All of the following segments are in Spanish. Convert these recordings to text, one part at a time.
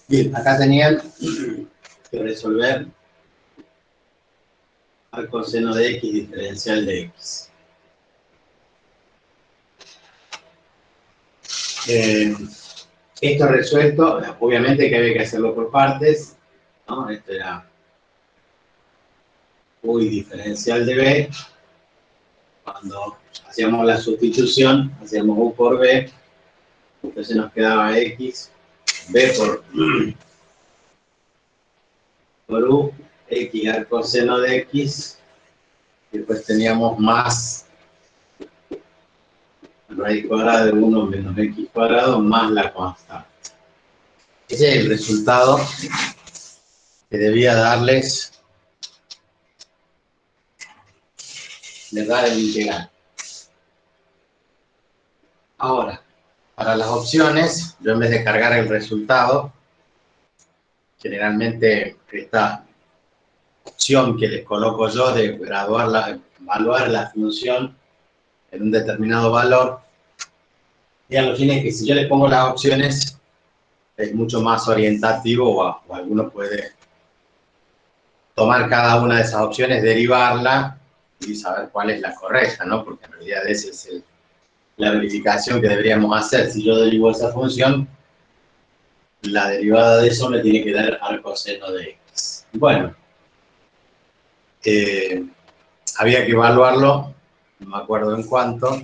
Bien, acá tenían que resolver arco seno de x diferencial de x. Esto resuelto, obviamente que había que hacerlo por partes, ¿no? Esto era u diferencial de b. Cuando hacíamos la sustitución, hacíamos u por b, entonces nos quedaba x, b por u, x arco seno de x, y después teníamos más raíz cuadrada de 1 menos x cuadrado más la constante. Ese es el resultado que debía darles de dar el integral. Ahora, para las opciones, yo en vez de cargar el resultado, generalmente esta opción que les coloco yo de evaluar la función en un determinado valor, ya lo tienen que si yo les pongo las opciones, es mucho más orientativo o alguno puede tomar cada una de esas opciones, derivarla y saber cuál es la correcta, ¿no? Porque en realidad esa es la verificación que deberíamos hacer. Si yo derivo esa función, la derivada de eso me tiene que dar arco seno de x. Bueno, había que evaluarlo, no me acuerdo en cuánto.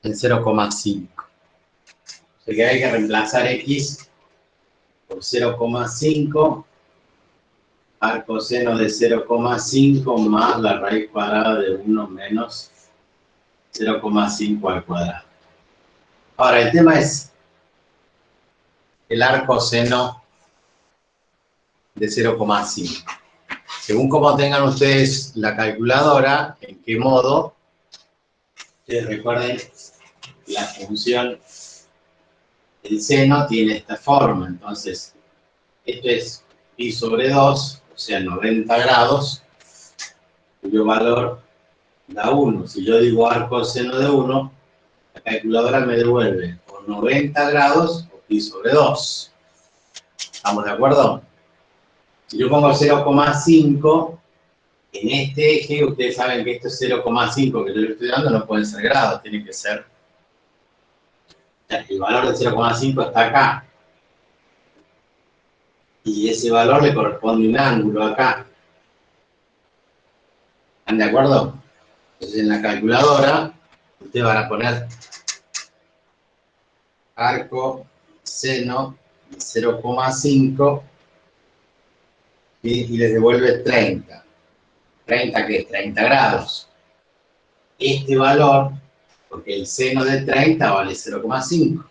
En 0,5. O sea que hay que reemplazar x por 0,5, arco seno de 0,5 más la raíz cuadrada de 1 menos 0,5 al cuadrado. Ahora, el tema es el arco seno de 0,5. Según como tengan ustedes la calculadora, en qué modo, ustedes recuerden, la función del seno tiene esta forma. Entonces, esto es pi sobre 2, o sea, 90 grados, cuyo valor da 1. Si yo digo arco seno de 1, la calculadora me devuelve por 90 grados o pi sobre 2. ¿Estamos de acuerdo? Si yo pongo 0,5, en este eje, ustedes saben que esto es 0,5 que yo le estoy dando, no pueden ser grados, tiene que ser... El valor de 0,5 está acá. Y ese valor le corresponde un ángulo acá. ¿Están de acuerdo? Entonces en la calculadora, ustedes van a poner arco seno de 0,5 y les devuelve 30. ¿30 qué es? 30 grados. Este valor, porque el seno de 30 vale 0,5.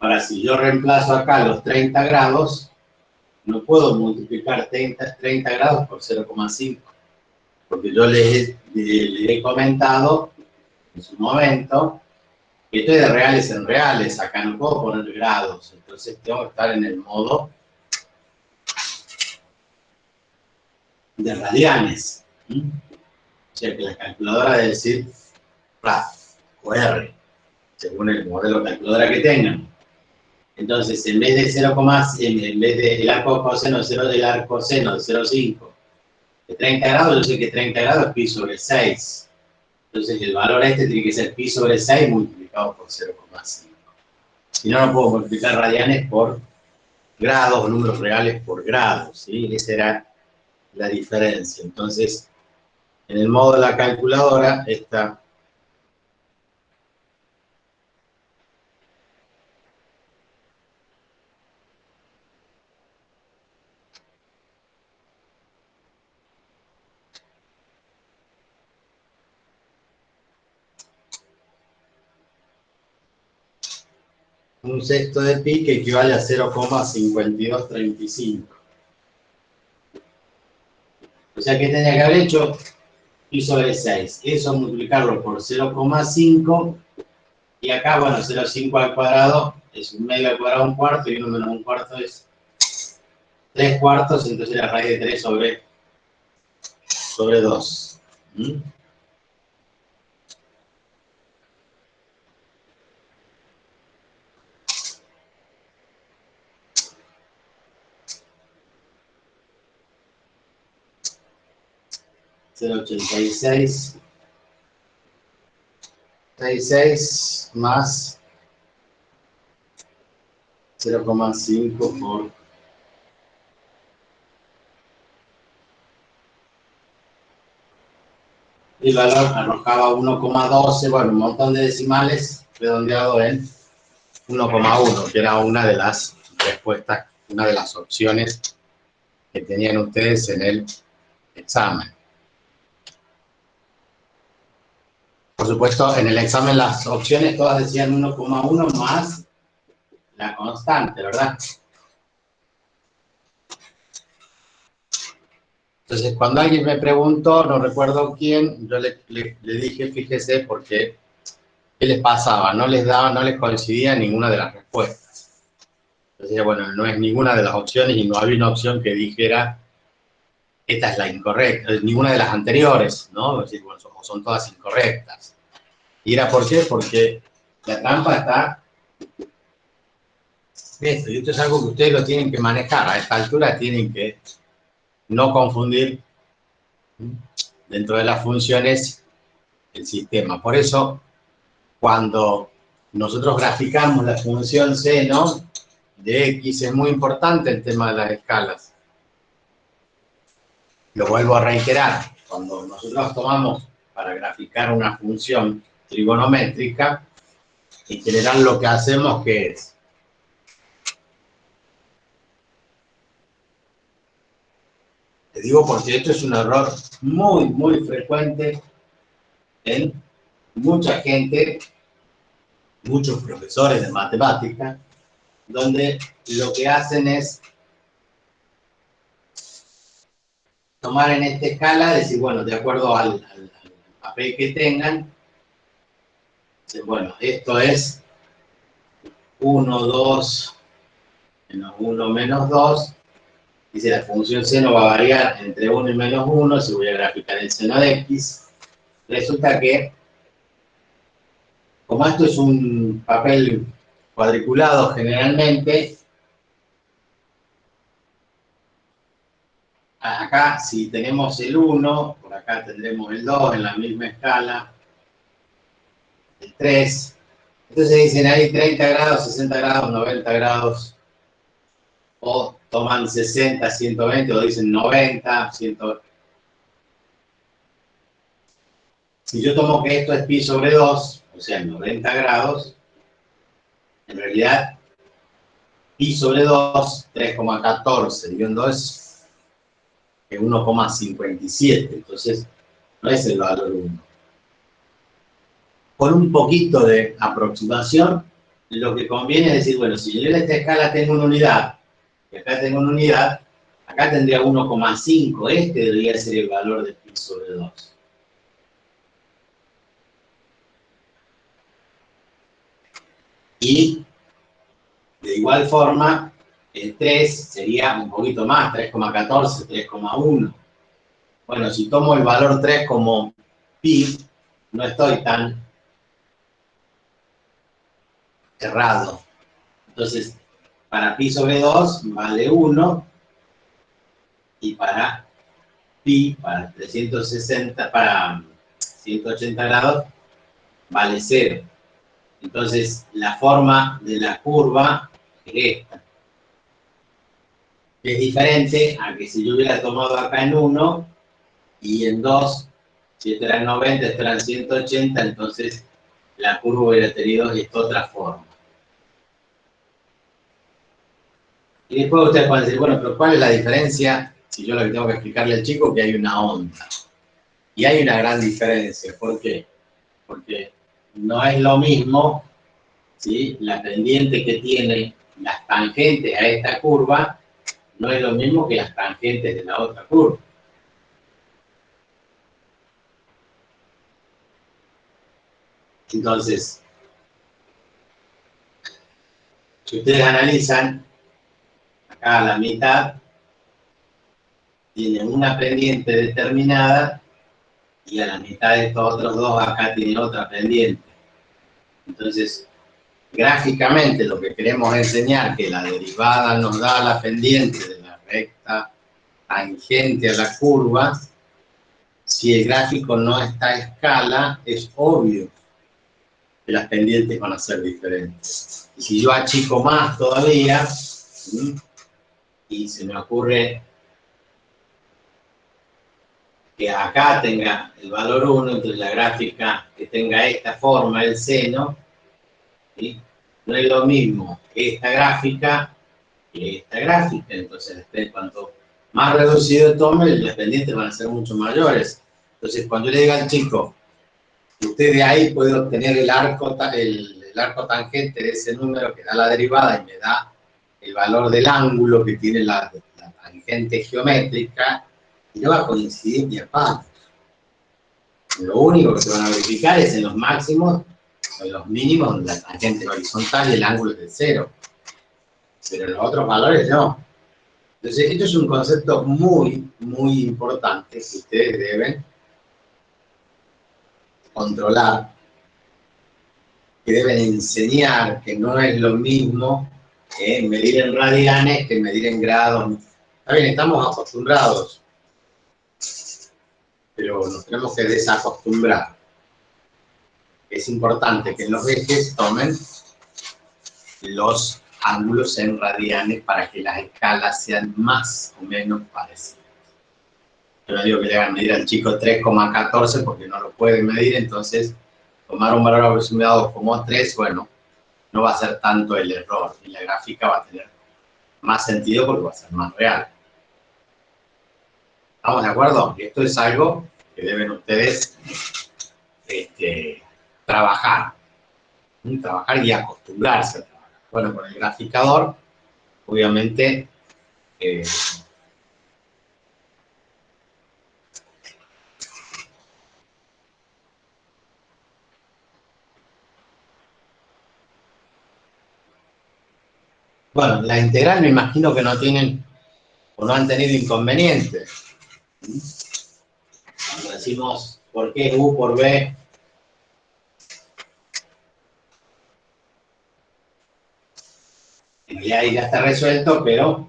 Ahora, si yo reemplazo acá los 30 grados, no puedo multiplicar 30 grados por 0,5. Porque yo les he comentado en su momento que esto es de reales en reales. Acá no puedo poner grados. Entonces tengo que estar en el modo de radianes. O sea que la calculadora debe decir RAD o R, según el modelo de calculadora que tengan. Entonces, en vez de 0, en vez del arco coseno del arco seno de 0,5 de 30 grados, yo sé que 30 grados es pi sobre 6. Entonces, el valor este tiene que ser pi sobre 6 multiplicado por 0,5. Si no, no puedo multiplicar radianes por grados o números reales por grados, ¿sí? Esa era la diferencia. Entonces, en el modo de la calculadora, esta un sexto de pi que equivale a 0,5235. O sea que tenía que haber hecho pi sobre 6. Eso multiplicarlo por 0,5. Y acá, bueno, 0,5 al cuadrado es un medio al cuadrado un cuarto y 1 menos un cuarto es 3/4, entonces la raíz de 3 sobre 2. ¿Mm? $0.86 más 0,5 por el valor arrojaba 1,12, bueno, un montón de decimales redondeado en 1,1, que era una de las respuestas, una de las opciones que tenían ustedes en el examen. Por supuesto, en el examen las opciones todas decían 1,1 más la constante, ¿verdad? Entonces, cuando alguien me preguntó, no recuerdo quién, yo le dije, fíjese, porque ¿qué les pasaba? No les daba, no les coincidía ninguna de las respuestas. Entonces, bueno, no es ninguna de las opciones y no había una opción que dijera esta es la incorrecta, ninguna de las anteriores, ¿no? Es decir, bueno, son todas incorrectas. ¿Y era por qué? Porque la trampa está esto, y esto es algo que ustedes lo tienen que manejar. A esta altura tienen que no confundir dentro de las funciones el sistema. Por eso, cuando nosotros graficamos la función seno de x, es muy importante el tema de las escalas. Lo vuelvo a reiterar. Cuando nosotros tomamos para graficar una función trigonométrica, en general lo que hacemos que es te digo porque esto es un error muy frecuente en mucha gente, muchos profesores de matemática, donde lo que hacen es tomar en esta escala, decir, bueno, de acuerdo al papel que tengan, bueno, esto es 1, 2, menos 1, menos 2, dice la función seno va a variar entre 1 y menos 1, si voy a graficar el seno de x, resulta que, como esto es un papel cuadriculado generalmente, acá si tenemos el 1, por acá tendremos el 2 en la misma escala, el 3, entonces dicen ahí 30 grados, 60 grados, 90 grados, o toman 60, 120, o dicen 90, 120. Si yo tomo que esto es pi sobre 2, o sea, 90 grados, en realidad pi sobre 2, 3,14, y 2 es 1,57, entonces no es el valor 1. Con un poquito de aproximación, lo que conviene es decir, bueno, si yo en esta escala tengo una unidad, y acá tengo una unidad, acá tendría 1,5, este debería ser el valor de pi sobre 2. Y de igual forma, el 3 sería un poquito más, 3,14, 3,1. Bueno, si tomo el valor 3 como pi, no estoy tan errado. Entonces, para pi sobre 2 vale 1, y para pi, para 360, para 180 grados, vale 0. Entonces, la forma de la curva es esta. Es diferente a que si yo hubiera tomado acá en 1 y en 2, si esto era en 90, esto era en 180, entonces la curva hubiera tenido esta otra forma. Y después ustedes pueden decir, bueno, pero ¿cuál es la diferencia? Si yo lo que tengo que explicarle al chico que hay una onda. Y hay una gran diferencia. ¿Por qué? Porque no es lo mismo, ¿sí? La pendiente que tienen las tangentes a esta curva no es lo mismo que las tangentes de la otra curva. Entonces, si ustedes analizan, acá a la mitad tiene una pendiente determinada y a la mitad de estos otros dos acá tiene otra pendiente. Entonces, gráficamente lo que queremos enseñar que la derivada nos da la pendiente de la recta tangente a la curva. Si el gráfico no está a escala, es obvio que las pendientes van a ser diferentes. Y si yo achico más todavía, y se me ocurre que acá tenga el valor 1, entonces la gráfica que tenga esta forma, el seno, ¿sí? No es lo mismo esta gráfica que esta gráfica. Entonces, cuanto más reducido tome, las pendientes van a ser mucho mayores. Entonces, cuando yo le diga al chico, usted de ahí puede obtener el arco tangente de ese número que da la derivada y me da el valor del ángulo que tiene la tangente geométrica, y no va a coincidir ni a palo. Lo único que se van a verificar es en los máximos o en los mínimos, donde la tangente es horizontal y el ángulo es de 0. Pero en los otros valores no. Entonces, esto es un concepto muy, muy importante que ustedes deben controlar, que deben enseñar, que no es lo mismo medir en radianes que medir en grados. Está bien, estamos acostumbrados, pero nos tenemos que desacostumbrar. Es importante que en los ejes tomen los ángulos en radianes para que las escalas sean más o menos parecidas. Yo no digo que le hagan medir al chico 3,14 porque no lo pueden medir, entonces tomar un valor aproximado como 3, bueno, no va a ser tanto el error y la gráfica va a tener más sentido porque va a ser más real. ¿Estamos de acuerdo? Esto es algo que deben ustedes trabajar y acostumbrarse a trabajar. Bueno, con el graficador, obviamente, bueno, la integral me imagino que no tienen o no han tenido inconvenientes. Cuando decimos por qué U por B, ya está resuelto, pero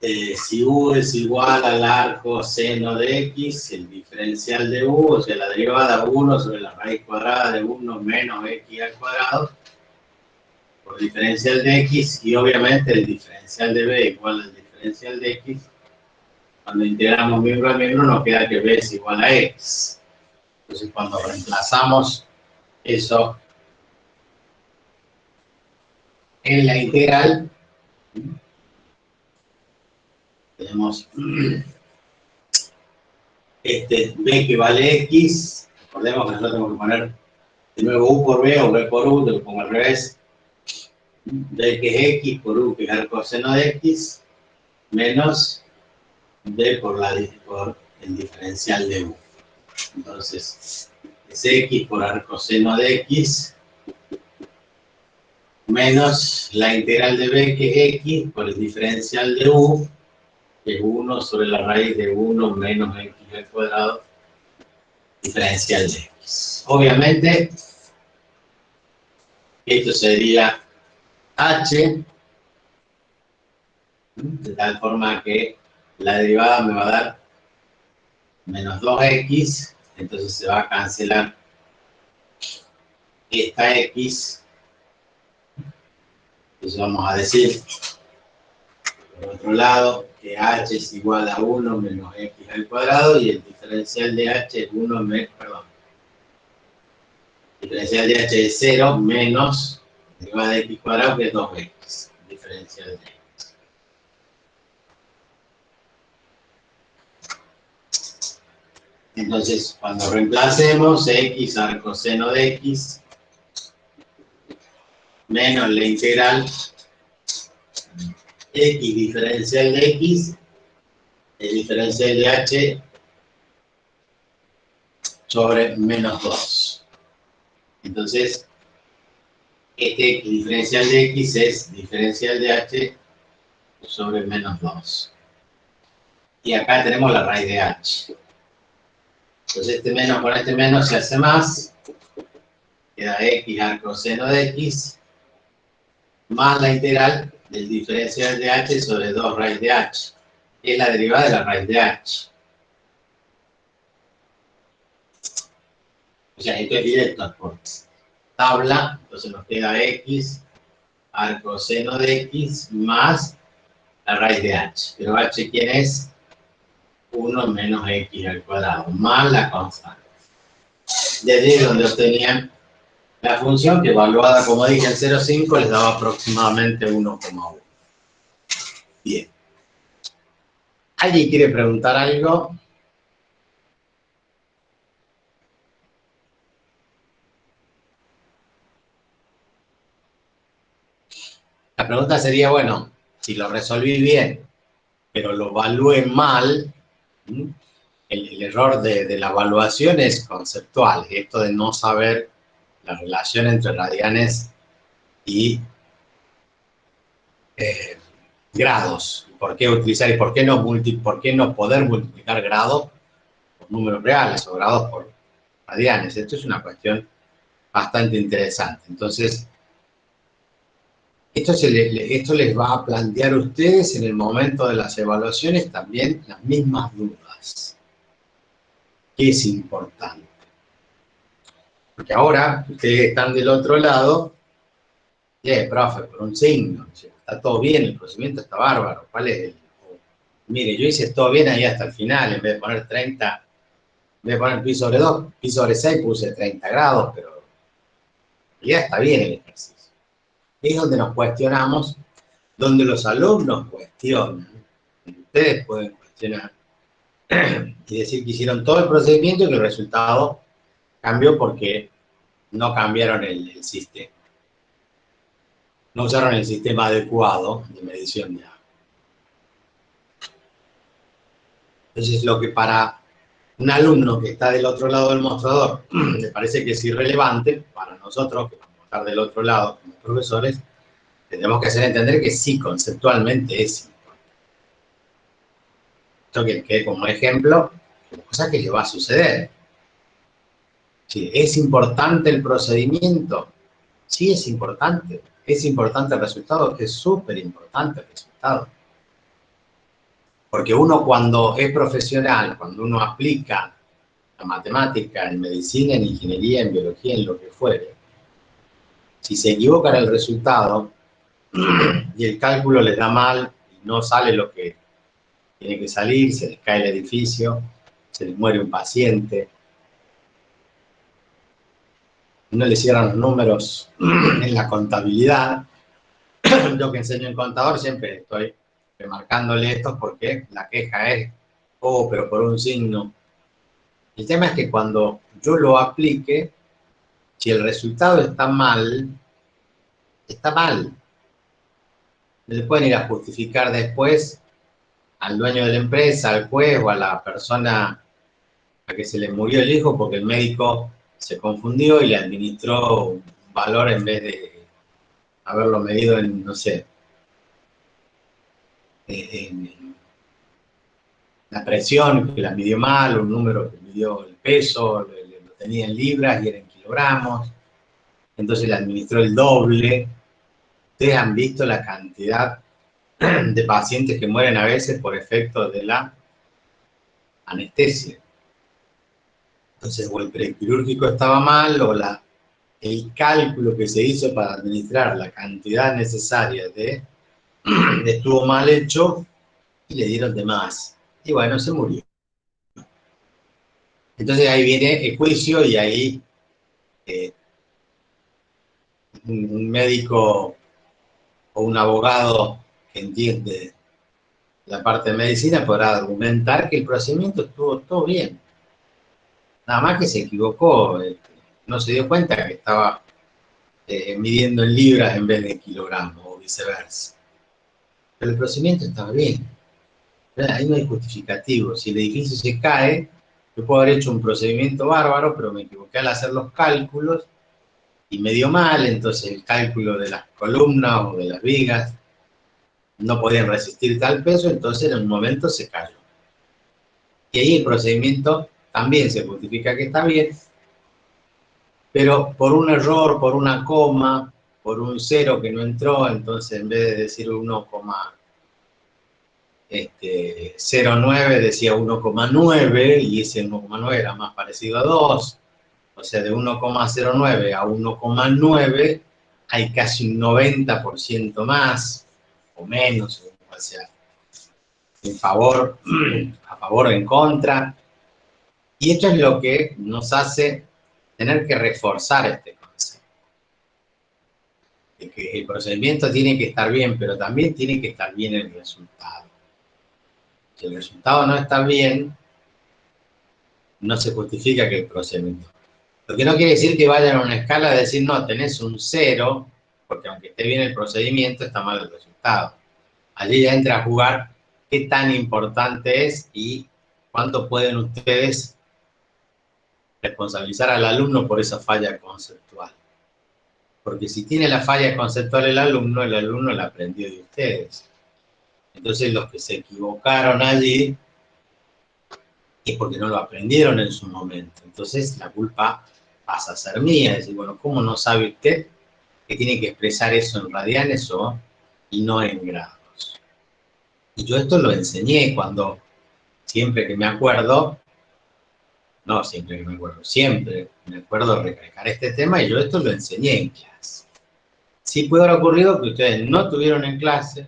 si U es igual al arco seno de X, el diferencial de U, o sea, la derivada 1 sobre la raíz cuadrada de 1 menos X al cuadrado, por diferencial de X, y obviamente el diferencial de B igual al diferencial de X. Cuando integramos miembro a miembro nos queda que B es igual a X. Entonces, cuando reemplazamos eso en la integral, tenemos B que vale X. Recordemos que nosotros tenemos que poner de nuevo U por B o B por U, te lo pongo al revés. B que es X por U que es el coseno de X, menos B por el diferencial de U. Entonces, es X por arcoseno de X, menos la integral de B que es X por el diferencial de U, que es 1 sobre la raíz de 1 menos X al cuadrado, diferencial de X. Obviamente, esto sería H, de tal forma que la derivada me va a dar menos 2X, entonces se va a cancelar esta X. Entonces vamos a decir, por otro lado, que H es igual a 1 menos X al cuadrado y el diferencial de H es 1 menos, perdón, el diferencial de H es 0 menos derivada de X cuadrado que es 2X, diferencial de X. Entonces, cuando reemplacemos X al coseno de X menos la integral X diferencial de X, el diferencial de H sobre menos 2. Entonces, este diferencial de X es diferencial de H sobre menos 2. Y acá tenemos la raíz de h. Entonces este menos con este menos se hace más. Queda x al coseno de x más la integral del diferencial de h sobre 2 raíz de h. Que es la derivada de la raíz de h. O sea, esto es directo por tabla. Entonces nos queda x al coseno de x más la raíz de h. Pero h, ¿quién es? 1 menos x al cuadrado, más la constante. Desde donde obtenían la función que evaluada, como dije, en 0,5 les daba aproximadamente 1,1. Bien. ¿Alguien quiere preguntar algo? La pregunta sería, bueno, si lo resolví bien, pero lo evalué mal, el error de la evaluación es conceptual, esto de no saber la relación entre radianes y grados. ¿Por qué utilizar y por qué no poder multiplicar grados por números reales o grados por radianes? Esto es una cuestión bastante interesante. Entonces, esto les va a plantear a ustedes en el momento de las evaluaciones también las mismas dudas. ¿Qué es importante? Porque ahora ustedes están del otro lado, profe, por un signo, está todo bien, el procedimiento está bárbaro, ¿cuál es el? Mire, yo hice todo bien ahí hasta el final, en vez de poner 30, en vez de poner pi sobre 2, pi sobre 6 puse 30 grados, pero ya está bien el ejercicio. Es donde nos cuestionamos, donde los alumnos cuestionan, ustedes pueden cuestionar y decir que hicieron todo el procedimiento y que el resultado cambió porque no cambiaron el sistema. No usaron el sistema adecuado de medición de agua. Entonces, lo que para un alumno que está del otro lado del mostrador le parece que es irrelevante, para nosotros, que vamos a estar del otro lado como profesores, tendremos que hacer entender que sí, conceptualmente es importante. Esto que quede como ejemplo, cosa que le va a suceder. Sí, ¿es importante el procedimiento? Sí, es importante. ¿Es importante el resultado? Es súper importante el resultado. Porque uno cuando es profesional, cuando uno aplica la matemática en medicina, en ingeniería, en biología, en lo que fuere, si se equivoca en el resultado y el cálculo les da mal y no sale lo que tiene que salir, se les cae el edificio, se les muere un paciente, no le cierran los números en la contabilidad. Yo que enseño en contador siempre estoy remarcándole esto porque la queja es, oh, pero por un signo. El tema es que cuando yo lo aplique, si el resultado está mal, está mal. No le pueden ir a justificar después al dueño de la empresa, al juez o a la persona a que se le murió el hijo porque el médico se confundió y le administró un valor en vez de haberlo medido en, no sé, en la presión, que la midió mal, un número que midió el peso, lo tenía en libras y era en kilogramos, entonces le administró el doble. Ustedes han visto la cantidad de pacientes que mueren a veces por efecto de la anestesia. Entonces, o el prequirúrgico estaba mal, o el cálculo que se hizo para administrar la cantidad necesaria estuvo mal hecho y le dieron de más. Y bueno, se murió. Entonces ahí viene el juicio y ahí un médico o un abogado que entiende la parte de medicina podrá argumentar que el procedimiento estuvo todo bien. Nada más que se equivocó, no se dio cuenta que estaba midiendo en libras en vez de en kilogramos o viceversa. Pero el procedimiento estaba bien. Ahí no hay justificativo. Si el edificio se cae, yo puedo haber hecho un procedimiento bárbaro, pero me equivoqué al hacer los cálculos y me dio mal, entonces el cálculo de las columnas o de las vigas no podían resistir tal peso, entonces en un momento se cayó. Y ahí el procedimiento también se justifica que está bien, pero por un error, por una coma, por un cero que no entró, entonces en vez de decir 1,09 decía 1,9 y ese 1,9 era más parecido a 2, o sea, de 1,09 a 1,9 hay casi un 90% más o menos, o sea, en favor, a favor o en contra. Y esto es lo que nos hace tener que reforzar este concepto. De que el procedimiento tiene que estar bien, pero también tiene que estar bien el resultado. Si el resultado no está bien, no se justifica que el procedimiento. Lo que no quiere decir que vayan a una escala de decir, no, tenés un 0, porque aunque esté bien el procedimiento, está mal el resultado. Allí ya entra a jugar qué tan importante es y cuánto pueden ustedes responsabilizar al alumno por esa falla conceptual. Porque si tiene la falla conceptual el alumno la aprendió de ustedes. Entonces los que se equivocaron allí es porque no lo aprendieron en su momento. Entonces la culpa pasa a ser mía. Es decir, bueno, ¿cómo no sabe usted que tiene que expresar eso en radianes y no en grados? Y yo esto lo enseñé cuando, siempre que me acuerdo, no siempre que me acuerdo, siempre me acuerdo recalcar este tema y yo esto lo enseñé en clase. Sí puede haber ocurrido que ustedes no tuvieron en clase,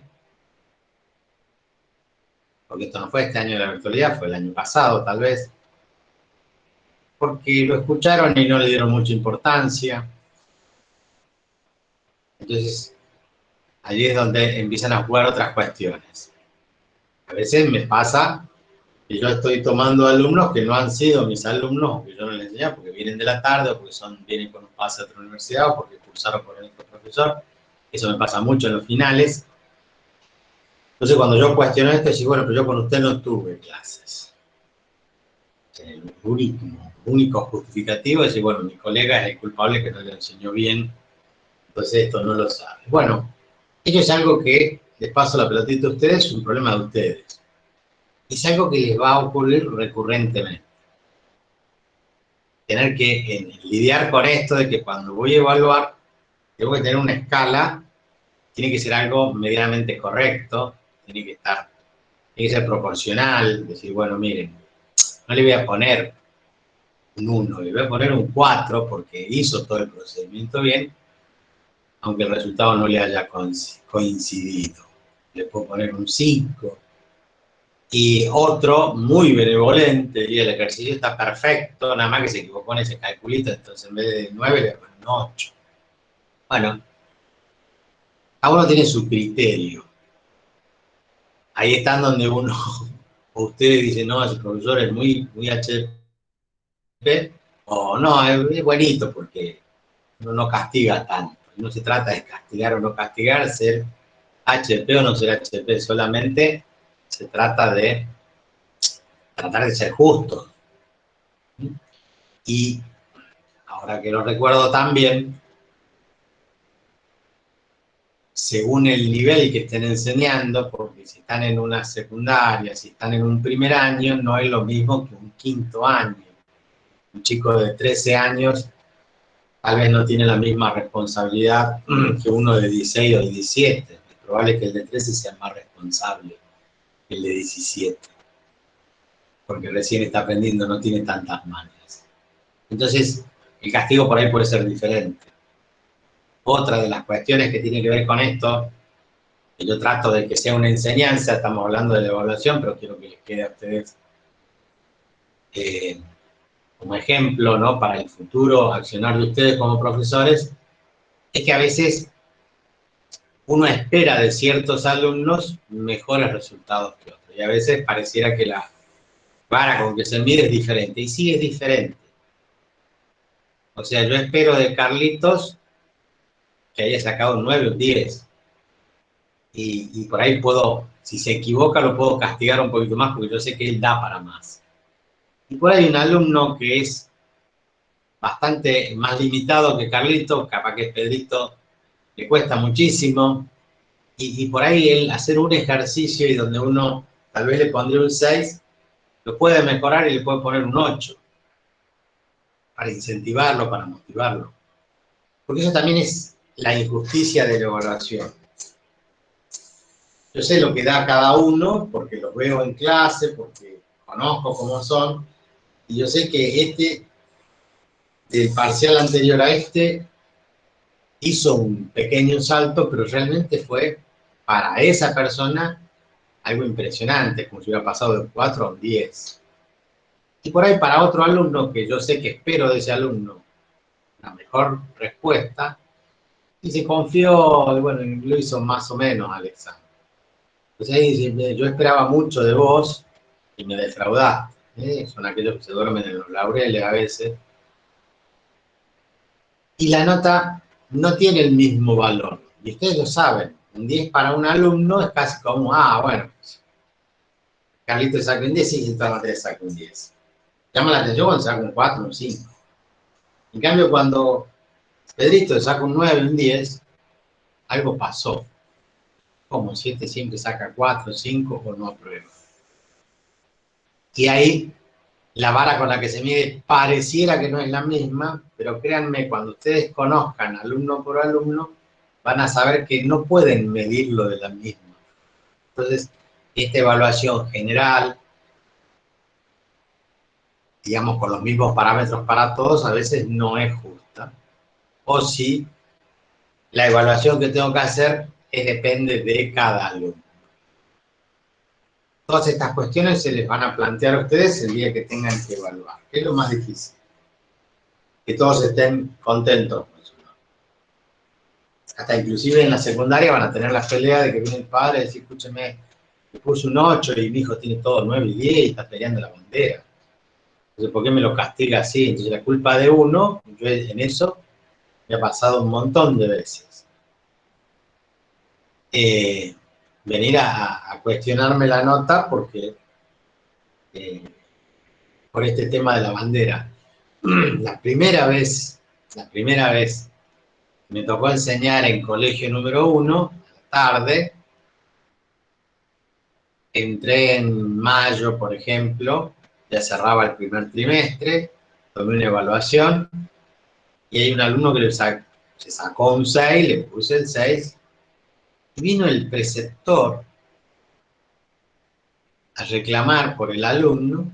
porque esto no fue este año de la virtualidad, fue el año pasado tal vez, porque lo escucharon y no le dieron mucha importancia. Entonces, allí es donde empiezan a jugar otras cuestiones. A veces me pasa que yo estoy tomando alumnos que no han sido mis alumnos, o que yo no les enseñé, porque vienen de la tarde, o porque vienen con un pase a otra universidad, o porque cursaron por el otro profesor. Eso me pasa mucho en los finales. Entonces, cuando yo cuestiono esto, digo, bueno, pero yo con usted no tuve clases. El único justificativo es decir, bueno, mi colega es el culpable que no le enseñó bien, entonces esto no lo sabe. Bueno, esto es algo que les paso la pelotita a ustedes, es un problema de ustedes. Es algo que les va a ocurrir recurrentemente. Tener que lidiar con esto de que cuando voy a evaluar, tengo que tener una escala, tiene que ser algo medianamente correcto, tiene que ser proporcional, decir, bueno, miren, no le voy a poner un 1, le voy a poner un 4 porque hizo todo el procedimiento bien, aunque el resultado no le haya coincidido. Le puedo poner un 5. Y otro muy benevolente, y el ejercicio está perfecto, nada más que se equivocó en ese calculito, entonces en vez de 9 le ponen un 8. Bueno, cada uno tiene su criterio. Ahí están donde uno, o ustedes dicen, no, ese profesor es muy HP, o no, es buenito porque uno no castiga tanto. No se trata de castigar o no castigar, ser HP o no ser HP, solamente se trata de tratar de ser justo. Y ahora que lo recuerdo también, según el nivel que estén enseñando, porque si están en una secundaria, si están en un primer año, no es lo mismo que un quinto año. Un chico de 13 años tal vez no tiene la misma responsabilidad que uno de 16 o de 17. Es probable que el de 13 sea más responsable que el de 17, porque recién está aprendiendo, no tiene tantas mañas. Entonces, el castigo por ahí puede ser diferente. Otra de las cuestiones que tiene que ver con esto, que yo trato de que sea una enseñanza, estamos hablando de la evaluación, pero quiero que les quede a ustedes como ejemplo, ¿no?, para el futuro accionar de ustedes como profesores, es que a veces uno espera de ciertos alumnos mejores resultados que otros. Y a veces pareciera que la vara con que se mide es diferente. Y sí es diferente. O sea, yo espero de Carlitos que haya sacado un 9 o un 10. Y por ahí puedo, si se equivoca, lo puedo castigar un poquito más porque yo sé que él da para más. Y por ahí un alumno que es bastante más limitado que Carlitos, capaz que Pedrito le cuesta muchísimo. Y por ahí el hacer un ejercicio y donde uno tal vez le pondría un 6, lo puede mejorar y le puede poner un 8 para incentivarlo, para motivarlo. Porque eso también es la injusticia de la evaluación. Yo sé lo que da cada uno, porque los veo en clase, porque conozco cómo son, y yo sé que del parcial anterior a hizo un pequeño salto, pero realmente fue para esa persona algo impresionante, como si hubiera pasado de un 4 a un 10. Y por ahí para otro alumno, que yo sé que espero de ese alumno la mejor respuesta, y se confió, y bueno, lo hizo más o menos al examen. Entonces ahí dice, yo esperaba mucho de vos y me defraudaste. Son aquellos que se duermen en los laureles a veces. Y la nota no tiene el mismo valor. Y ustedes lo saben. Un 10 para un alumno es casi como, bueno, Carlito saca un 10 y esta materia saca un 10. Llama la atención cuando saca un 4 o un 5. En cambio, cuando Pedrito saca un 9 un 10, algo pasó. Como 7 siempre saca 4, 5 o no aprueba. Y ahí la vara con la que se mide pareciera que no es la misma, pero créanme, cuando ustedes conozcan alumno por alumno, van a saber que no pueden medirlo de la misma. Entonces, esta evaluación general, digamos, con los mismos parámetros para todos, a veces no es justa. O si la evaluación que tengo que hacer depende de cada alumno. Todas estas cuestiones se les van a plantear a ustedes el día que tengan que evaluar. ¿Qué es lo más difícil? Que todos estén contentos. Hasta inclusive en la secundaria van a tener la pelea de que viene el padre y dice, escúcheme, le puse un 8 y mi hijo tiene todo 9 y 10 y está peleando la bandera. Entonces, ¿por qué me lo castiga así? Entonces, la culpa de uno, yo en eso me ha pasado un montón de veces. Venir a cuestionarme la nota porque por este tema de la bandera. La primera vez me tocó enseñar en colegio número 1, a la tarde, entré en mayo, por ejemplo, ya cerraba el primer trimestre, tomé una evaluación y hay un alumno que se sacó un 6, le puse el 6 y vino el preceptor a reclamar por el alumno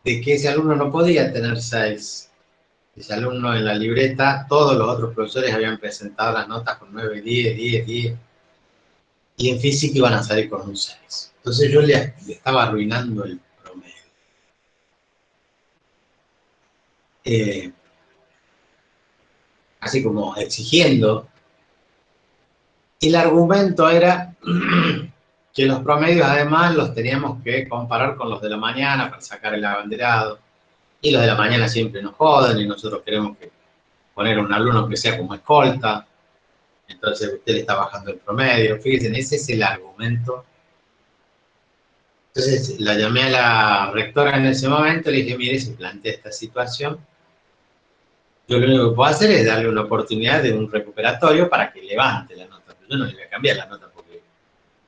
de que ese alumno no podía tener 6. Ese alumno en la libreta, todos los otros profesores habían presentado las notas con 9, 10, 10, 10. Y en física iban a salir con un 6. Entonces yo le estaba arruinando el promedio. Así como exigiendo. Y el argumento era que los promedios además los teníamos que comparar con los de la mañana para sacar el abanderado. Y los de la mañana siempre nos joden y nosotros queremos poner a un alumno que sea como escolta. Entonces usted le está bajando el promedio. Fíjense, ese es el argumento. Entonces la llamé a la rectora en ese momento y le dije, mire, se plantea esta situación. Yo lo único que puedo hacer es darle una oportunidad de un recuperatorio para que levante la nota. Pero yo no le voy a cambiar la nota porque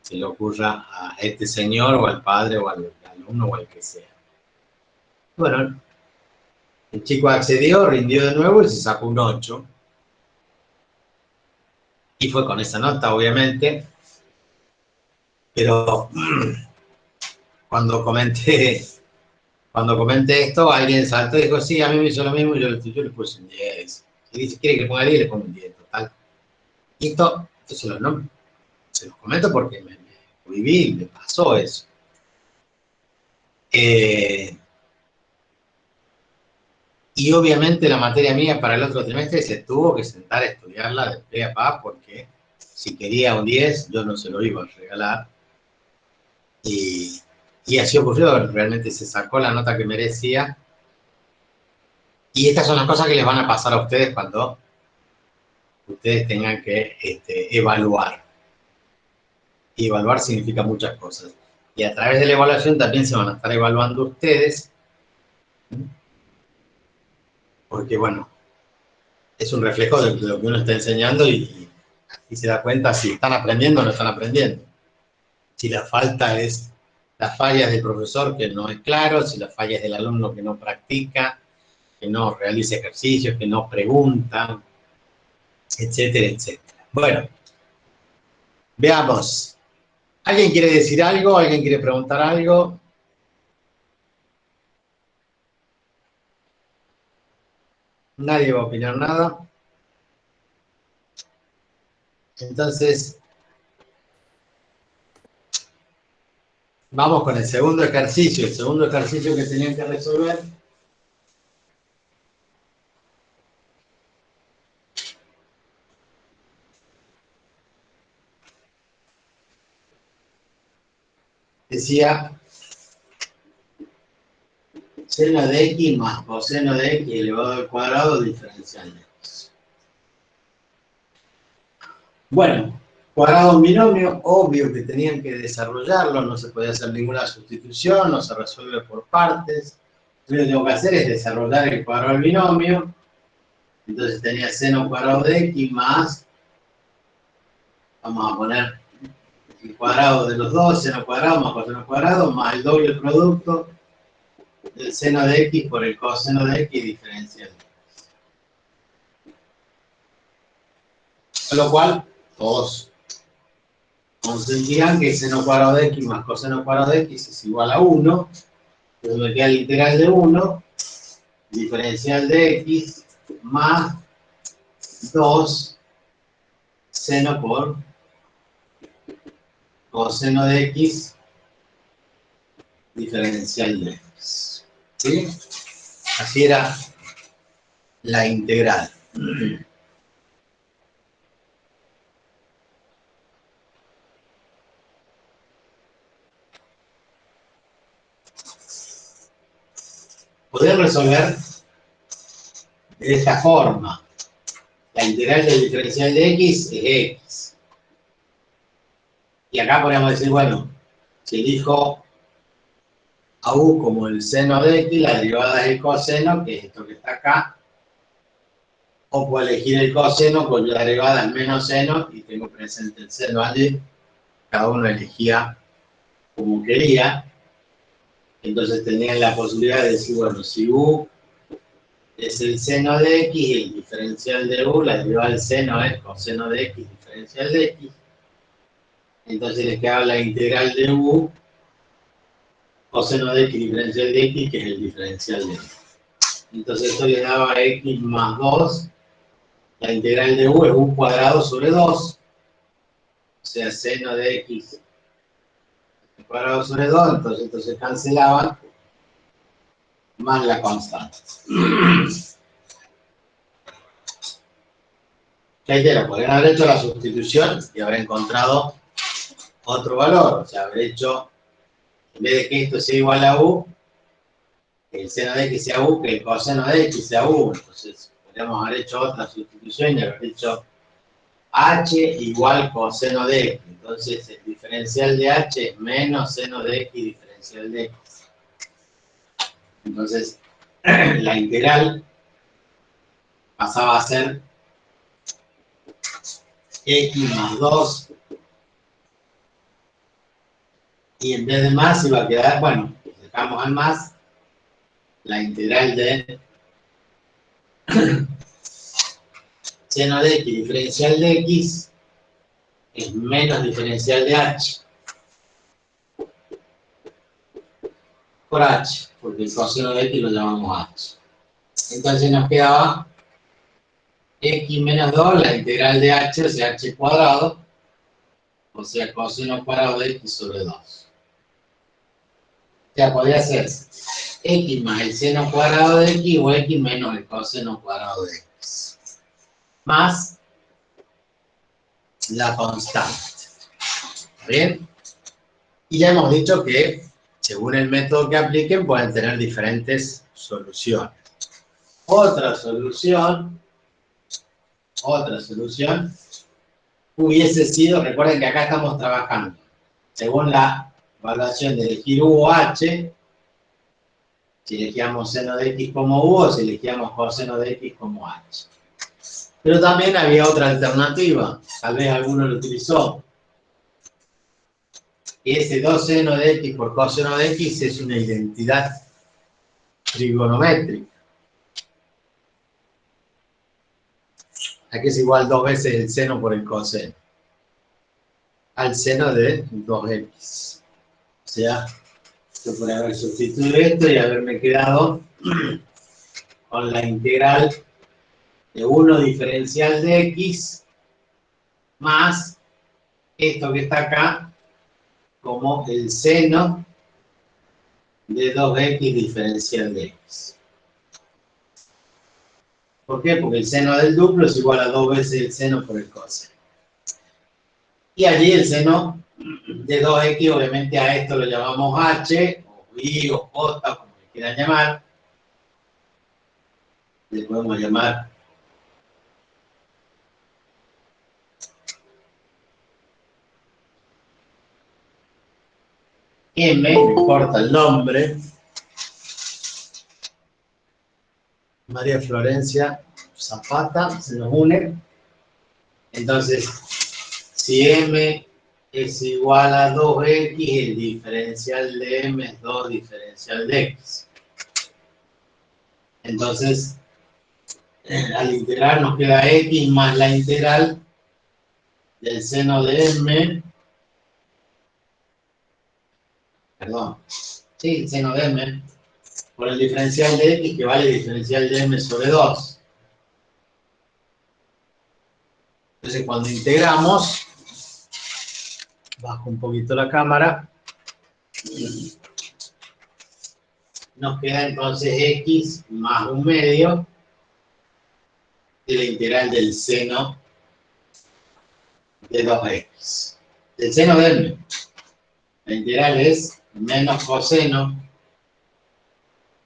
se le ocurra a este señor o al padre o al alumno o al que sea. Bueno, el chico accedió, rindió de nuevo y se sacó un 8. Y fue con esa nota, obviamente. Pero cuando comenté esto, alguien saltó y dijo, sí, a mí me hizo lo mismo y yo le puse un 10. Y dice, ¿quiere que le ponga 10? Le pongo un 10, total. Y esto se los comento porque me viví, me pasó eso. Y obviamente la materia mía para el otro trimestre se tuvo que sentar a estudiarla de pe a pa porque si quería un 10 yo no se lo iba a regalar. Y así ocurrió, realmente se sacó la nota que merecía. Y estas son las cosas que les van a pasar a ustedes cuando ustedes tengan que evaluar. Y evaluar significa muchas cosas. Y a través de la evaluación también se van a estar evaluando ustedes. Porque, bueno, es un reflejo de lo que uno está enseñando y se da cuenta si están aprendiendo o no están aprendiendo. Si la falta es las fallas del profesor que no es claro, si las fallas del alumno que no practica, que no realiza ejercicios, que no pregunta, etcétera, etcétera. Bueno, veamos. ¿Alguien quiere decir algo? ¿Alguien quiere preguntar algo? Nadie va a opinar nada. Entonces, vamos con el segundo ejercicio. El segundo ejercicio que tenían que resolver decía seno de x más coseno de x elevado al cuadrado diferencial de x. Bueno, cuadrado un binomio, obvio que tenían que desarrollarlo, no se podía hacer ninguna sustitución, no se resuelve por partes. Lo que tengo que hacer es desarrollar el cuadrado del binomio. Entonces tenía seno cuadrado de x más, vamos a poner el cuadrado de los dos, seno cuadrado más coseno cuadrado, más el doble producto del seno de x por el coseno de x diferencial. Con lo cual, todos conseguirán que seno cuadrado de x más coseno cuadrado de x es igual a 1. Entonces me queda el integral de 1, diferencial de x, más 2 seno por coseno de x, diferencial de x. ¿Sí? Así era la integral. Poder resolver de esta forma. La integral del diferencial de x es x. Y acá podríamos decir, bueno, si elijo a u como el seno de x, la derivada es el coseno, que es esto que está acá. O puedo elegir el coseno, pues la derivada es menos seno y tengo presente el seno allí. Cada uno elegía como quería. Entonces tenían la posibilidad de decir, bueno, si u es el seno de x, el diferencial de u, la derivada del seno es coseno de x, diferencial de x. Entonces les quedaba la integral de u, coseno de x, diferencial de x, que es el diferencial de x. Entonces esto le daba x más 2. La integral de u es u cuadrado sobre 2. O sea, seno de x cuadrado sobre 2, entonces cancelaban, más la constante. Reitero, podrían haber hecho la sustitución y haber encontrado otro valor. O sea, haber hecho, en vez de que esto sea igual a u, que el seno de x sea u, que el coseno de x sea u. Entonces, podríamos haber hecho otra sustitución y haber hecho h igual coseno de x. Entonces, el diferencial de h es menos seno de x diferencial de x. Entonces, la integral pasaba a ser x más 2. Y en vez de más iba a quedar, bueno, dejamos al más, la integral de seno de x diferencial de x es menos diferencial de h por h, porque el coseno de x lo llamamos h. Entonces nos quedaba x menos 2, la integral de h, o sea, h cuadrado, o sea, coseno cuadrado de x sobre 2. O sea, podría ser x más el seno cuadrado de x o x menos el coseno cuadrado de x. Más la constante. ¿Está bien? Y ya hemos dicho que, según el método que apliquen, pueden tener diferentes soluciones. Otra solución hubiese sido, recuerden que acá estamos trabajando, según la evaluación de elegir u o h, si elegíamos seno de x como u o si elegíamos coseno de x como h. Pero también había otra alternativa, tal vez alguno lo utilizó. Y ese 2 seno de x por coseno de x es una identidad trigonométrica. Aquí es igual 2 veces el seno por el coseno. Al seno de 2x. O sea, yo por haber sustituido esto y haberme quedado con la integral de 1 diferencial de x más esto que está acá como el seno de 2x diferencial de x. ¿Por qué? Porque el seno del duplo es igual a 2 veces el seno por el coseno. Y allí el seno de 2x, obviamente a esto lo llamamos h, o y, o j, como le quieran llamar. Le podemos llamar m, no importa el nombre. María Florencia Zapata se nos une. Entonces, si m es igual a 2x, el diferencial de m es 2 diferencial de x. Entonces, al integrar nos queda x más la integral del seno de m, perdón, sí, seno de m, por el diferencial de x, que vale el diferencial de m sobre 2. Entonces, cuando integramos, bajo un poquito la cámara, nos queda entonces x más un medio de la integral del seno de 2x. El seno de m. La integral es menos coseno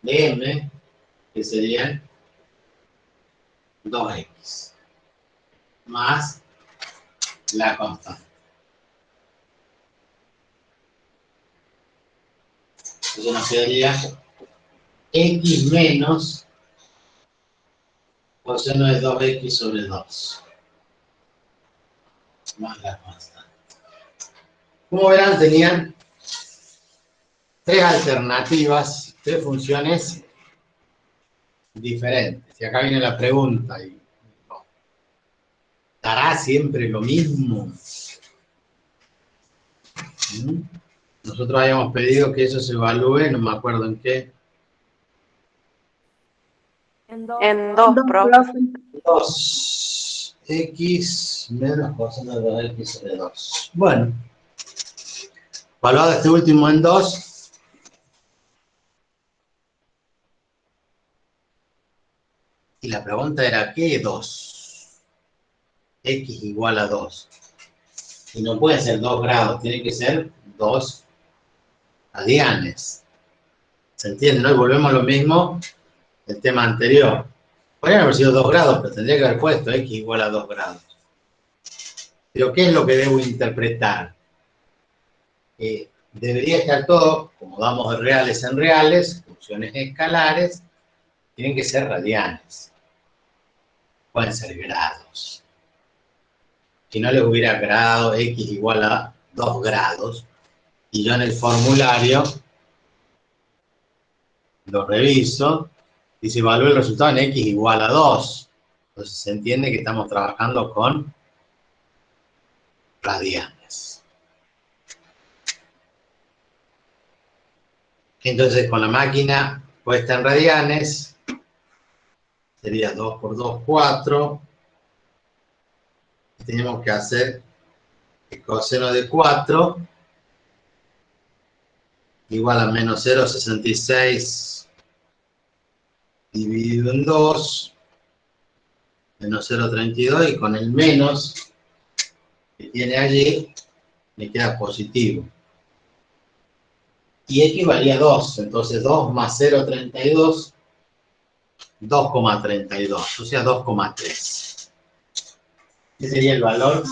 de m, que serían 2x, más la constante. Entonces nos quedaría x menos coseno de 2x sobre 2, más la constante. Como verán, tenían tres alternativas, tres funciones diferentes. Y acá viene la pregunta, ¿dará siempre lo mismo? Nosotros habíamos pedido que eso se evalúe, no me acuerdo en qué. En 2, profe. 2x menos coseno de 2x sobre 2. Bueno, evaluado este último en 2. Y la pregunta era, ¿qué 2? X igual a 2. Y no puede ser 2 grados, tiene que ser 2 radianes. ¿Se entiende, no? Y volvemos a lo mismo del tema anterior. Podrían haber sido 2 grados, pero tendría que haber puesto x igual a 2 grados. Pero ¿qué es lo que debo interpretar? Debería estar todo, como damos de reales en reales, funciones escalares, tienen que ser radianes. Pueden ser grados. Si no les hubiera grado x igual a 2 grados, y yo en el formulario lo reviso, y se evalúa el resultado en x igual a 2. Entonces se entiende que estamos trabajando con radianes. Entonces con la máquina puesta en radianes, sería 2 por 2, 4. Y tenemos que hacer el coseno de 4 igual a menos 0,66 dividido en 2, menos 0,32, y con el menos que tiene allí, me queda positivo. Y x valía 2, entonces 2 más 0,32, 2,32, o sea 2,3. Ese sería el valor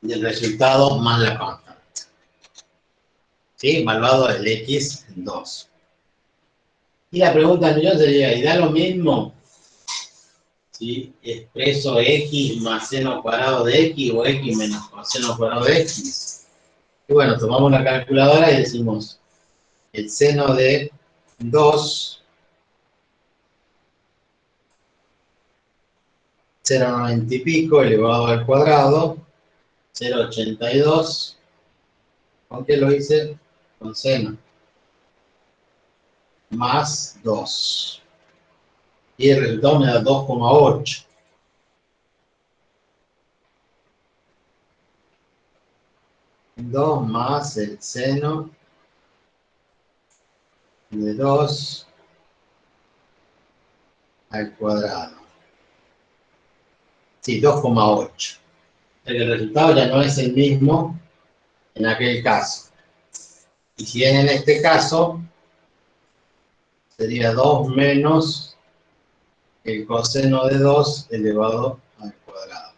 del resultado más la constante. ¿Sí? Evaluado el x en 2. Y la pregunta del millón sería, ¿y da lo mismo ¿sí? Expreso x más seno cuadrado de x o x menos coseno cuadrado de x. Y bueno, tomamos la calculadora y decimos el seno de 2, 0,90 y pico elevado al cuadrado, 0,82. ¿Con qué lo hice? Con seno. Más 2. Y el resultado me da 2,8. Dos más el seno de 2 al cuadrado. Sí, 2,8. El resultado ya no es el mismo en aquel caso. Y si es en este caso, sería 2 menos el coseno de 2 elevado al cuadrado.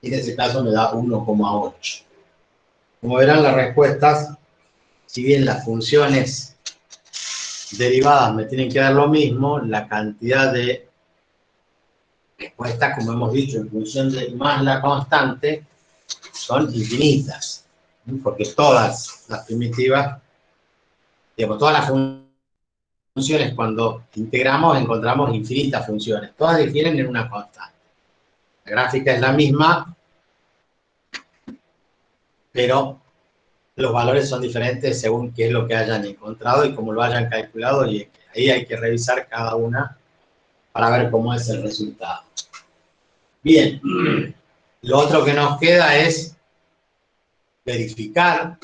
Y en ese caso me da 1,8. Como verán, las respuestas, si bien las funciones derivadas me tienen que dar lo mismo, la cantidad de respuestas, como hemos dicho, en función de más la constante, son infinitas. Porque todas las primitivas, digamos, todas las funciones, cuando integramos, encontramos infinitas funciones. Todas difieren en una constante. La gráfica es la misma, pero los valores son diferentes según qué es lo que hayan encontrado y cómo lo hayan calculado, y ahí hay que revisar cada una para ver cómo es el resultado. Bien, lo otro que nos queda es verificar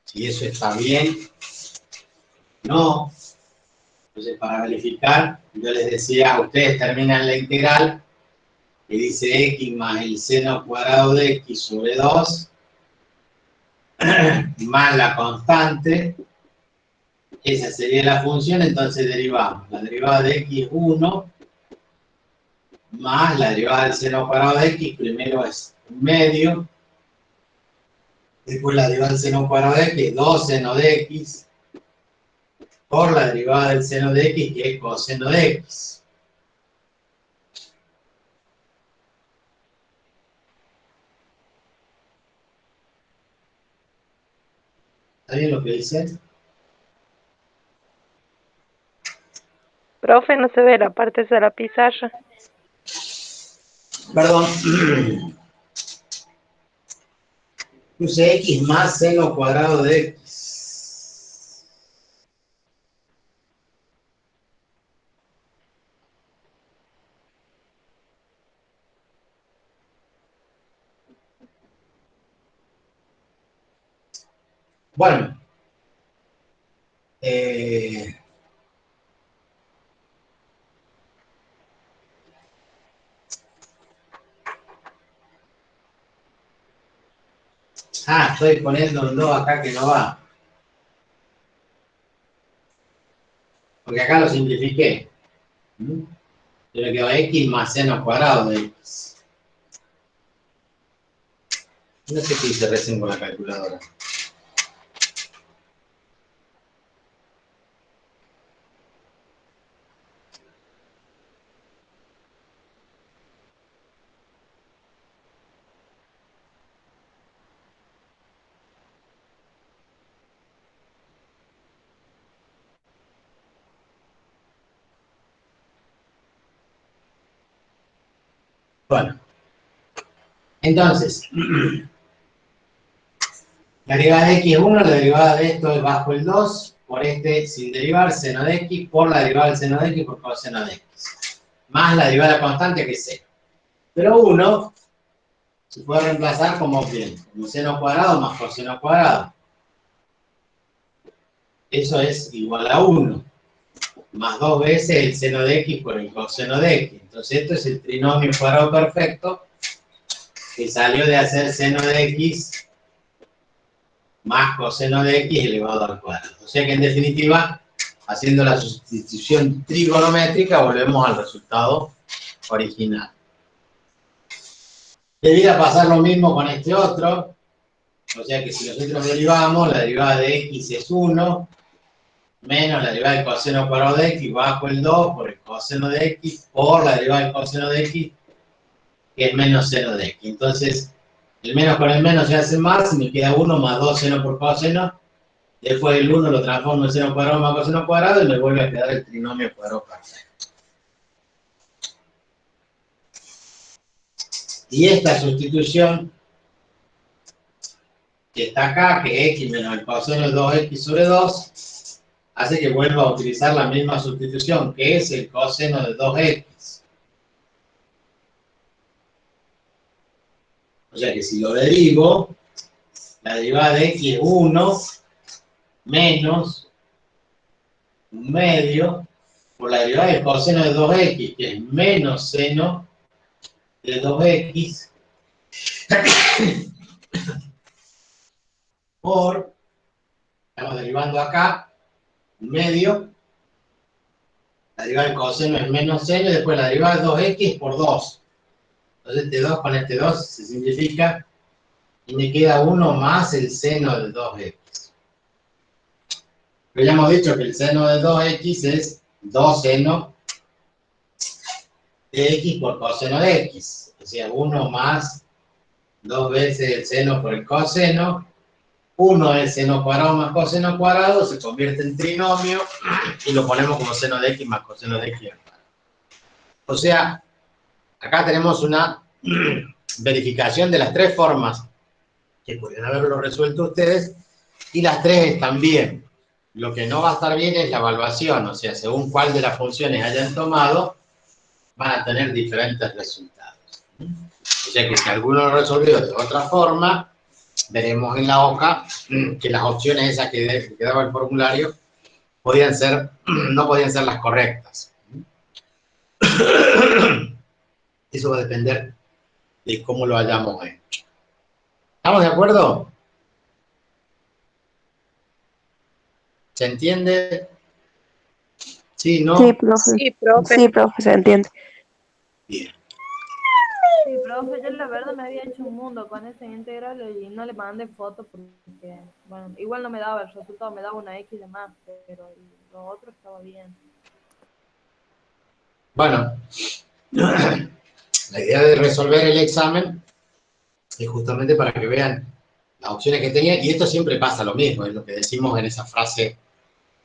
si eso está bien. No. Entonces, para verificar, yo les decía, ustedes terminan la integral que dice x más el seno cuadrado de x sobre 2 más la constante. Esa sería la función, entonces derivamos la derivada de x es 1 más la derivada del seno cuadrado de x, primero es un medio, después la derivada del seno cuadrado de x, 2 seno de x, por la derivada del seno de x, que es coseno de x. ¿Está bien lo que dice? Profe, no se ve la parte de la pizarra. Perdón. Puse x más seno cuadrado de x. Bueno. Estoy poniendo un 2 acá que no va. Porque acá lo simplifiqué. Yo le quedo x más seno cuadrado de x. No sé qué hice recién con la calculadora. Bueno. Entonces, la derivada de x es 1, la derivada de esto es bajo el 2, por este sin derivar, seno de x, por la derivada del seno de x por coseno de x. Más la derivada constante que es 0. Pero 1 se puede reemplazar como bien, como seno cuadrado más coseno cuadrado. Eso es igual a 1, más 2 veces el seno de x por el coseno de x. Entonces esto es el trinomio cuadrado perfecto que salió de hacer seno de x más coseno de x elevado al cuadrado. O sea que en definitiva, haciendo la sustitución trigonométrica, volvemos al resultado original. Debería pasar lo mismo con este otro. O sea que si nosotros derivamos, la derivada de x es 1, menos la derivada del coseno cuadrado de x bajo el 2 por el coseno de x por la derivada del coseno de x, que es menos seno de x. Entonces, el menos con el menos se hace más, y me queda 1 más 2 seno por coseno. Después el 1 lo transformo en seno cuadrado más coseno cuadrado y me vuelve a quedar el trinomio cuadrado perfecto. Y esta sustitución que está acá, que x menos el coseno de 2x sobre 2, hace que vuelva a utilizar la misma sustitución, que es el coseno de 2x. O sea que si lo derivo, la derivada de x es 1 menos un medio por la derivada del coseno de 2x, que es menos seno de 2x, por, estamos derivando acá, un medio, la derivada del coseno es menos seno, y después la derivada de 2x por 2. Entonces este 2 con este 2 se simplifica, y me queda 1 más el seno de 2x. Pero ya hemos dicho que el seno de 2x es 2 seno de x por coseno de x. O sea, 1 más 2 veces el seno por el coseno. 1 es seno cuadrado más coseno cuadrado, se convierte en trinomio y lo ponemos como seno de x más coseno de x. O sea, acá tenemos una verificación de las tres formas que pueden haberlo resuelto ustedes, y las tres están bien. Lo que no va a estar bien es la evaluación, o sea, según cuál de las funciones hayan tomado, van a tener diferentes resultados. O sea que si alguno lo resolvió de otra forma, veremos en la hoja que las opciones esas que daba el formulario podían ser, no podían ser las correctas. Eso va a depender de cómo lo hayamos hecho. ¿Estamos de acuerdo? ¿Se entiende? ¿Sí, no? Sí, profe. Sí, profe. Sí, profe, se entiende. Bien. Sí, profe, yo la verdad me había hecho un mundo con ese integral y no le mandé fotos porque, bueno, igual no me daba el resultado, me daba una X de más, pero lo otro estaba bien. Bueno, la idea de resolver el examen es justamente para que vean las opciones que tenía, y esto siempre pasa lo mismo, es lo que decimos en esa frase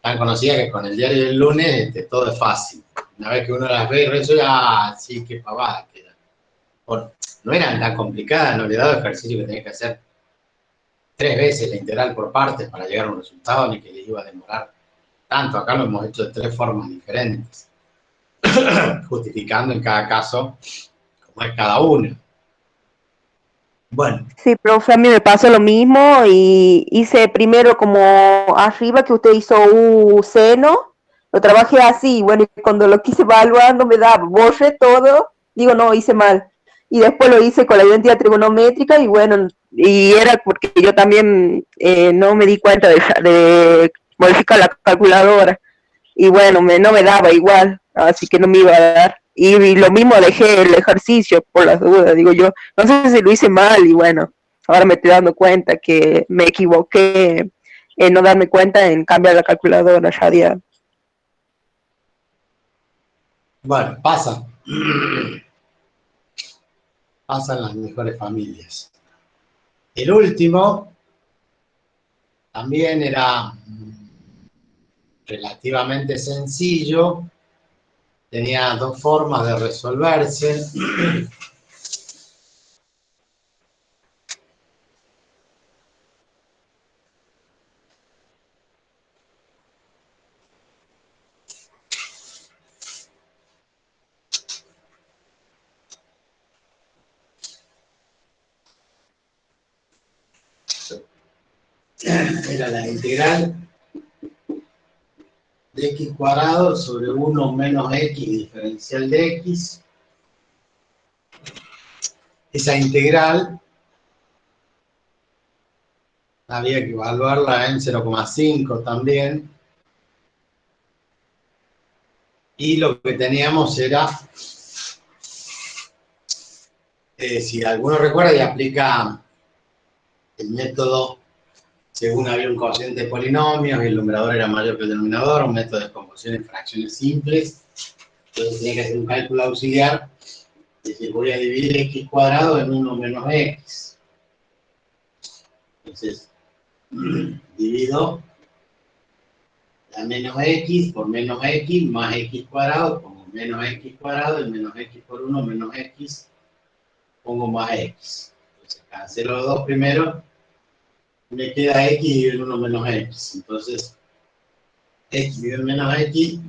tan conocida que con el diario del lunes todo es fácil. Una vez que uno las ve y resuelve, sí, qué pavada queda. Bueno, no eran tan complicadas, no le he dado ejercicio que tenía que hacer 3 veces la integral por partes para llegar a un resultado, ni que les iba a demorar tanto. Acá lo hemos hecho de 3 formas diferentes, justificando en cada caso cómo es cada uno. Bueno. Sí, profe, a mí me pasó lo mismo y hice primero como arriba que usted hizo un seno, lo trabajé así, y bueno, y cuando lo quise evaluar no me daba, borré todo, digo, no, hice mal. Y después lo hice con la identidad trigonométrica y bueno, y era porque yo también no me di cuenta de modificar la calculadora. Y bueno, no me daba igual, así que no me iba a dar. Y lo mismo dejé el ejercicio por las dudas, digo yo, no sé si lo hice mal y bueno, ahora me estoy dando cuenta que me equivoqué en no darme cuenta en cambiar la calculadora radial. Bueno, pasa. Pasan las mejores familias. El último también era relativamente sencillo, tenía 2 formas de resolverse. Era la integral de x cuadrado sobre 1 menos x diferencial de x. Esa integral había que evaluarla en 0,5 también. Y lo que teníamos era, si alguno recuerda y aplica el método según había un cociente de polinomios, el numerador era mayor que el denominador, un método de descomposición en fracciones simples. Entonces tenía que hacer un cálculo auxiliar, es decir, voy a dividir x cuadrado en 1 menos x. Entonces, divido la menos x por menos x más x cuadrado, pongo menos x cuadrado, y menos x por 1 menos x, pongo más x. Entonces, cancelo los dos primero, me queda x dividido en 1 menos x. Entonces, x dividido en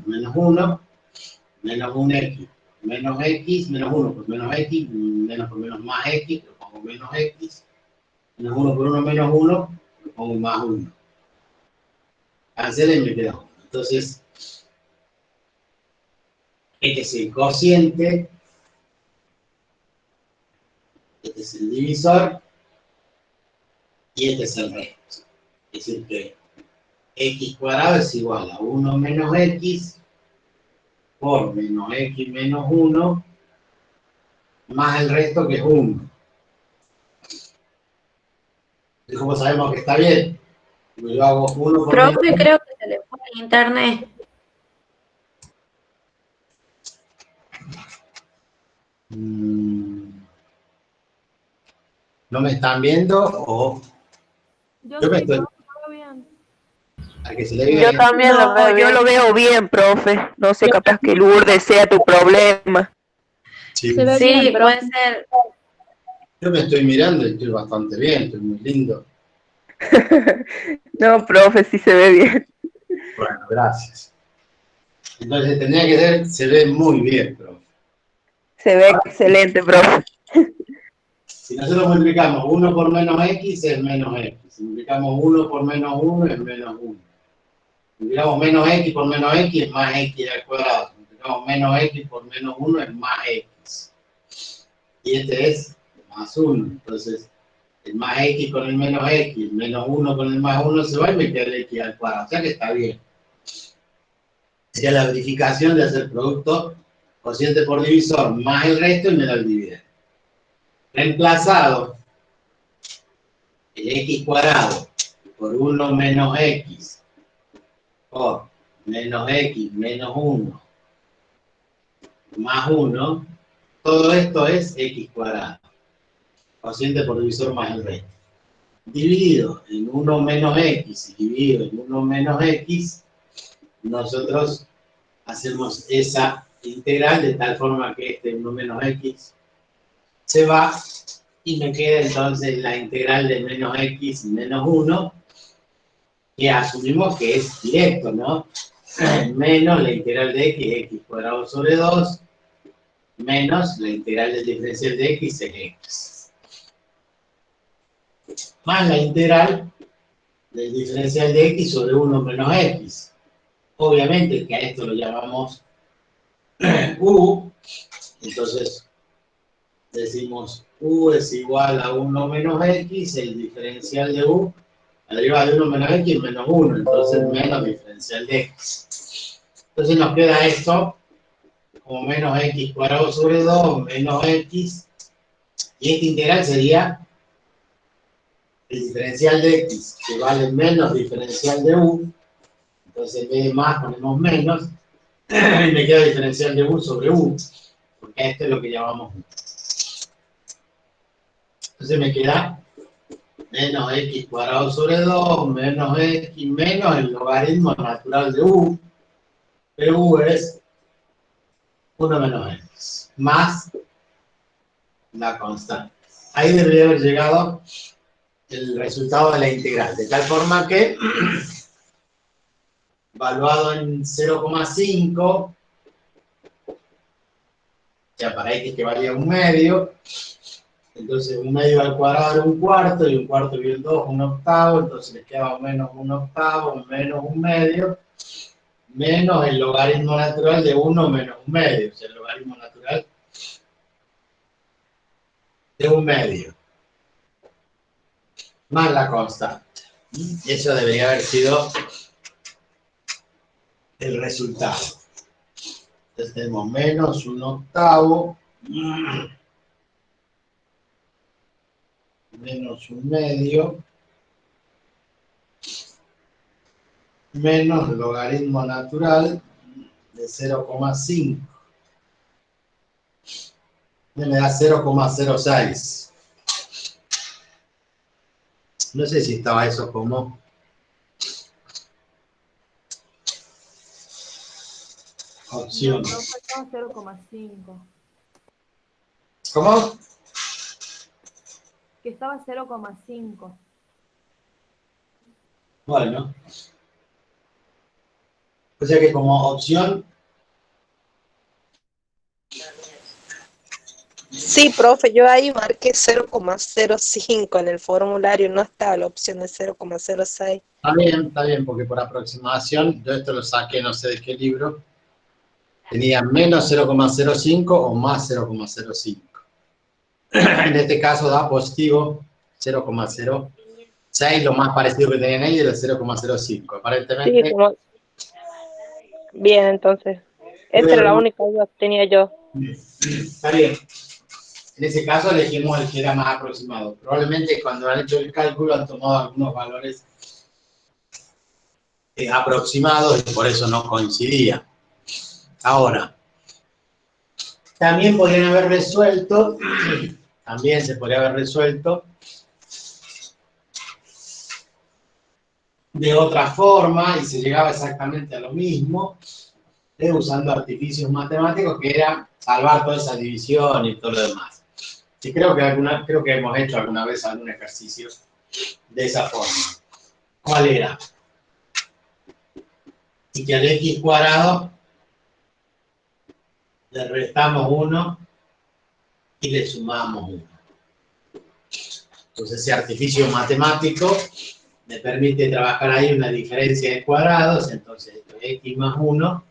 menos 1, menos 1x, menos 1 por menos x, menos por menos más x, lo pongo menos x, menos 1 por 1 menos 1, lo pongo más 1. Cancela y me queda 1. Entonces, este es el cociente, este es el divisor, y este es el resto. Es decir que x cuadrado es igual a 1 menos x por menos x menos 1 más el resto que es 1. ¿Y cómo sabemos que está bien? Yo hago 1 por menos. Profe, creo que se le fue el internet. ¿No me están viendo o Yo yo me sí, estoy? todo bien. A que se le diga Yo bien. también lo No, veo yo bien. lo veo bien, profe. No sé, capaz que Lourdes sea tu problema. Sí. Se ve Sí, bien, pero puede ser. Yo me estoy mirando y estoy bastante bien, estoy muy lindo. No, profe, sí se ve bien. Bueno, gracias. Entonces tendría que ser, se ve muy bien, pero Se ve excelente, profe. si nosotros multiplicamos 1 por menos x es menos x. Si multiplicamos 1 por menos 1 es menos 1. Si multiplicamos menos x por menos x es más x al cuadrado. Si multiplicamos menos x por menos 1 es más x. Y este es más 1. Entonces, el más x con el menos 1 con el más 1 se va y me queda el x al cuadrado. O sea que está bien. Sería la verificación de hacer producto cociente por divisor más el resto y me da el dividendo. Reemplazado el x cuadrado por 1 menos x por menos x menos 1 más 1, todo esto es x cuadrado, cociente por divisor más el resto. Dividido en 1 menos x y dividido en 1 menos x, nosotros hacemos esa integral de tal forma que este 1 menos x se va y me queda entonces la integral de menos x menos 1, que asumimos que es directo, ¿no? Menos la integral de x cuadrado sobre 2, menos la integral del diferencial de x es x. Más la integral del diferencial de x sobre 1 menos x. Obviamente que a esto lo llamamos u, entonces decimos u es igual a 1 menos x, el diferencial de u, arriba de 1 menos x menos 1, entonces menos diferencial de x. Entonces nos queda esto como menos x cuadrado sobre 2 menos x, y esta integral sería el diferencial de x, que vale menos diferencial de u, entonces en vez de más ponemos menos, y me queda diferencial de u sobre u, porque esto es lo que llamamos u. Entonces me queda menos x cuadrado sobre 2 menos x menos el logaritmo natural de u, pero u es 1 menos x, más la constante. Ahí debería haber llegado el resultado de la integral, de tal forma que, evaluado en 0,5, ya para x que valía 1 medio, entonces 1 medio al cuadrado era 1 cuarto, y 1 cuarto bien 2, 1 octavo, entonces les queda menos 1 octavo, menos 1 medio, menos el logaritmo natural de 1 menos 1 medio, o sea, el logaritmo natural de 1 medio, más la constante. Eso debería haber sido el resultado. Entonces tenemos menos 1 octavo, menos 1 medio, menos logaritmo natural de 0,5. Me da 0,06. No sé si estaba eso como opción. No, profe, estaba 0,5. ¿Cómo? Que estaba 0,5. Bueno, o sea que como opción, Sí, profe, yo ahí marqué 0,05 en el formulario, no estaba la opción de 0,06. está bien, porque por aproximación, yo esto lo saqué no sé de qué libro, tenía menos 0,05 o más 0,05. En este caso da positivo 0,06, lo más parecido que tenían ahí era 0,05. Sí, Aparentemente, como... Bien, entonces. Esa era la única duda que tenía yo. está bien. En ese caso elegimos el que era más aproximado. Probablemente cuando han hecho el cálculo han tomado algunos valores aproximados y por eso no coincidía. Ahora, también podrían haber resuelto, también se podría haber resuelto de otra forma y se llegaba exactamente a lo mismo, usando artificios matemáticos que era salvar toda esa división y todo lo demás. Y creo que hemos hecho alguna vez algún ejercicio de esa forma. ¿Cuál era? Y que al x cuadrado le restamos 1 y le sumamos 1. Entonces ese artificio matemático me permite trabajar ahí una diferencia de cuadrados, entonces esto es x más 1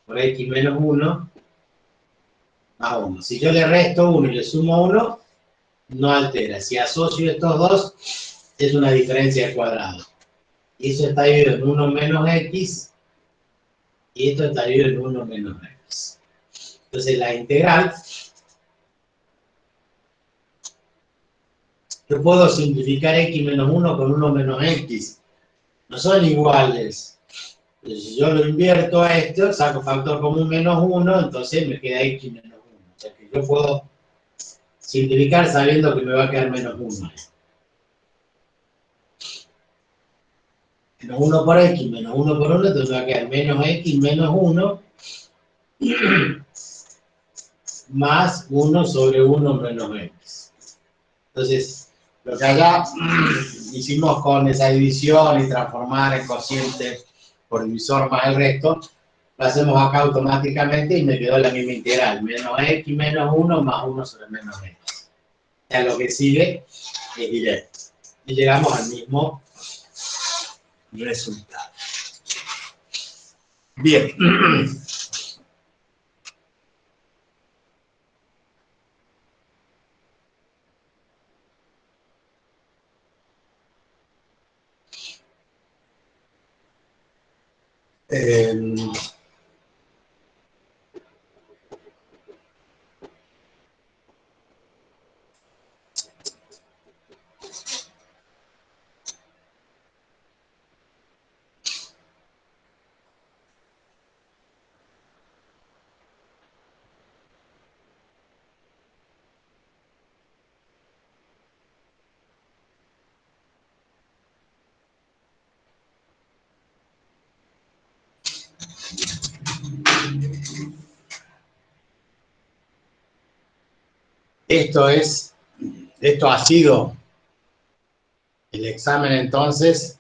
por x menos 1 más 1. Si yo le resto 1 y le sumo 1, no altera. Si asocio estos dos, es una diferencia de cuadrados. Y eso está dividido en 1 menos x, y esto está dividido en 1 menos x. Entonces la integral, yo puedo simplificar x menos 1 con 1 menos x. No son iguales. Entonces, si yo lo invierto a esto, saco factor común menos 1, entonces me queda x menos 1. O sea que yo puedo simplificar sabiendo que me va a quedar menos 1. Menos 1 por x, menos 1 por 1, entonces me va a quedar menos x menos 1 más 1 sobre 1 menos x. Entonces, lo que allá hicimos con esa división y transformar el cociente por divisor más el resto, lo hacemos acá automáticamente y me quedó la misma integral, menos x menos 1 más 1 sobre menos x. O sea, lo que sigue es directo. Y llegamos al mismo resultado. Bien. Esto ha sido el examen entonces.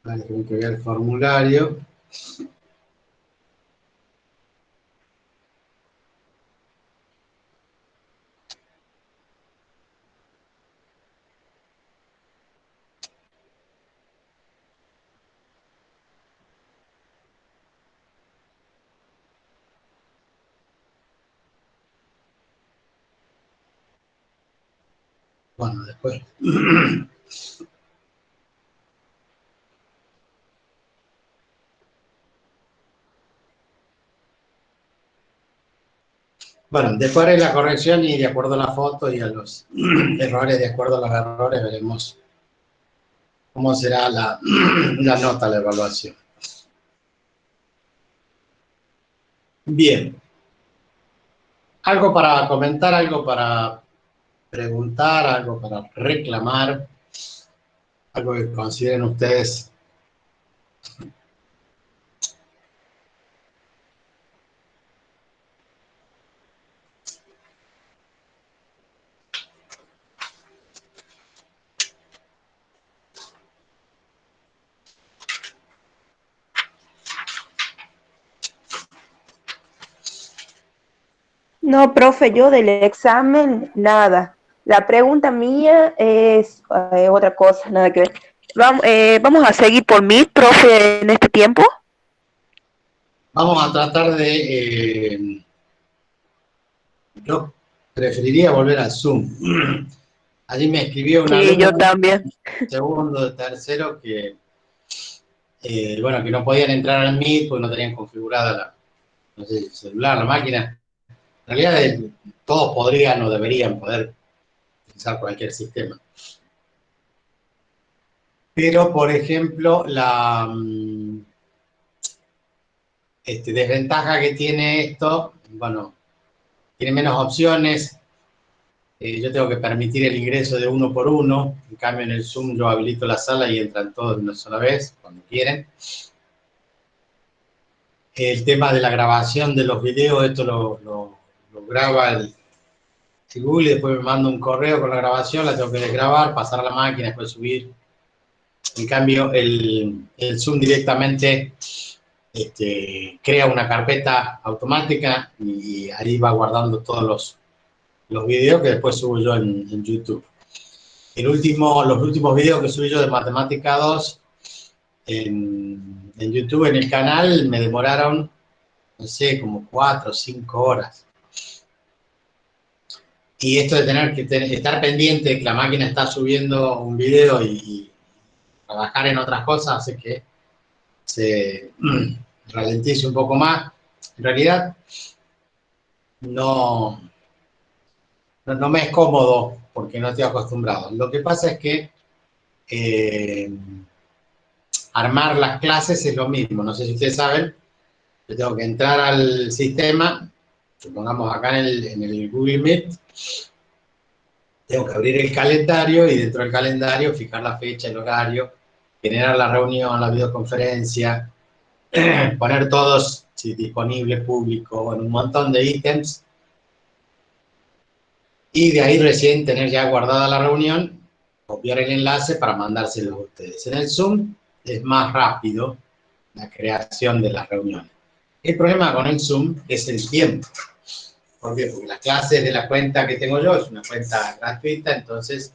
Vale, tengo que ver el formulario. Bueno, después. Bueno, después haré la corrección y de acuerdo a la foto y a los errores, de acuerdo a los errores, veremos cómo será la nota, la evaluación. Bien. Algo para comentar, algo para preguntar, algo para reclamar, algo que consideren ustedes. No, profe, yo del examen, nada. La pregunta mía es otra cosa, nada que ver. Vamos a seguir por Meet, profe, en este tiempo. Vamos a tratar de... yo preferiría volver al Zoom. Allí me escribió una Sí, yo alumna también. de segundo, de tercero, que, bueno, que no podían entrar al Meet porque no tenían configurada la, no sé, el celular, la máquina. En realidad, todos podrían o deberían poder utilizar cualquier sistema. Pero, por ejemplo, la desventaja que tiene esto, bueno, tiene menos opciones. Yo tengo que permitir el ingreso de uno por uno. En cambio, en el Zoom yo habilito la sala y entran todos de una sola vez, cuando quieren. El tema de la grabación de los videos, esto lo graba el Google y después me manda un correo con la grabación, la tengo que desgrabar, pasar a la máquina, después subir. En cambio, el Zoom directamente crea una carpeta automática y ahí va guardando todos los videos que después subo yo en YouTube. Los últimos videos que subí yo de Matemática 2 en YouTube, en el canal, me demoraron, no sé, como 4 o 5 horas. Y esto de tener que estar pendiente de que la máquina está subiendo un video y trabajar en otras cosas hace que se ralentice un poco más. En realidad, no me es cómodo porque no estoy acostumbrado. Lo que pasa es que armar las clases es lo mismo. No sé si ustedes saben, yo tengo que entrar al sistema, supongamos acá en el Google Meet, tengo que abrir el calendario y dentro del calendario fijar la fecha, el horario, generar la reunión, la videoconferencia, poner todos disponible, público, en un montón de ítems. Y de ahí recién tener ya guardada la reunión, copiar el enlace para mandárselo a ustedes. En el Zoom es más rápido la creación de las reuniones. El problema con el Zoom es el tiempo. ¿Por qué? Porque las clases de la cuenta que tengo yo es una cuenta gratuita, entonces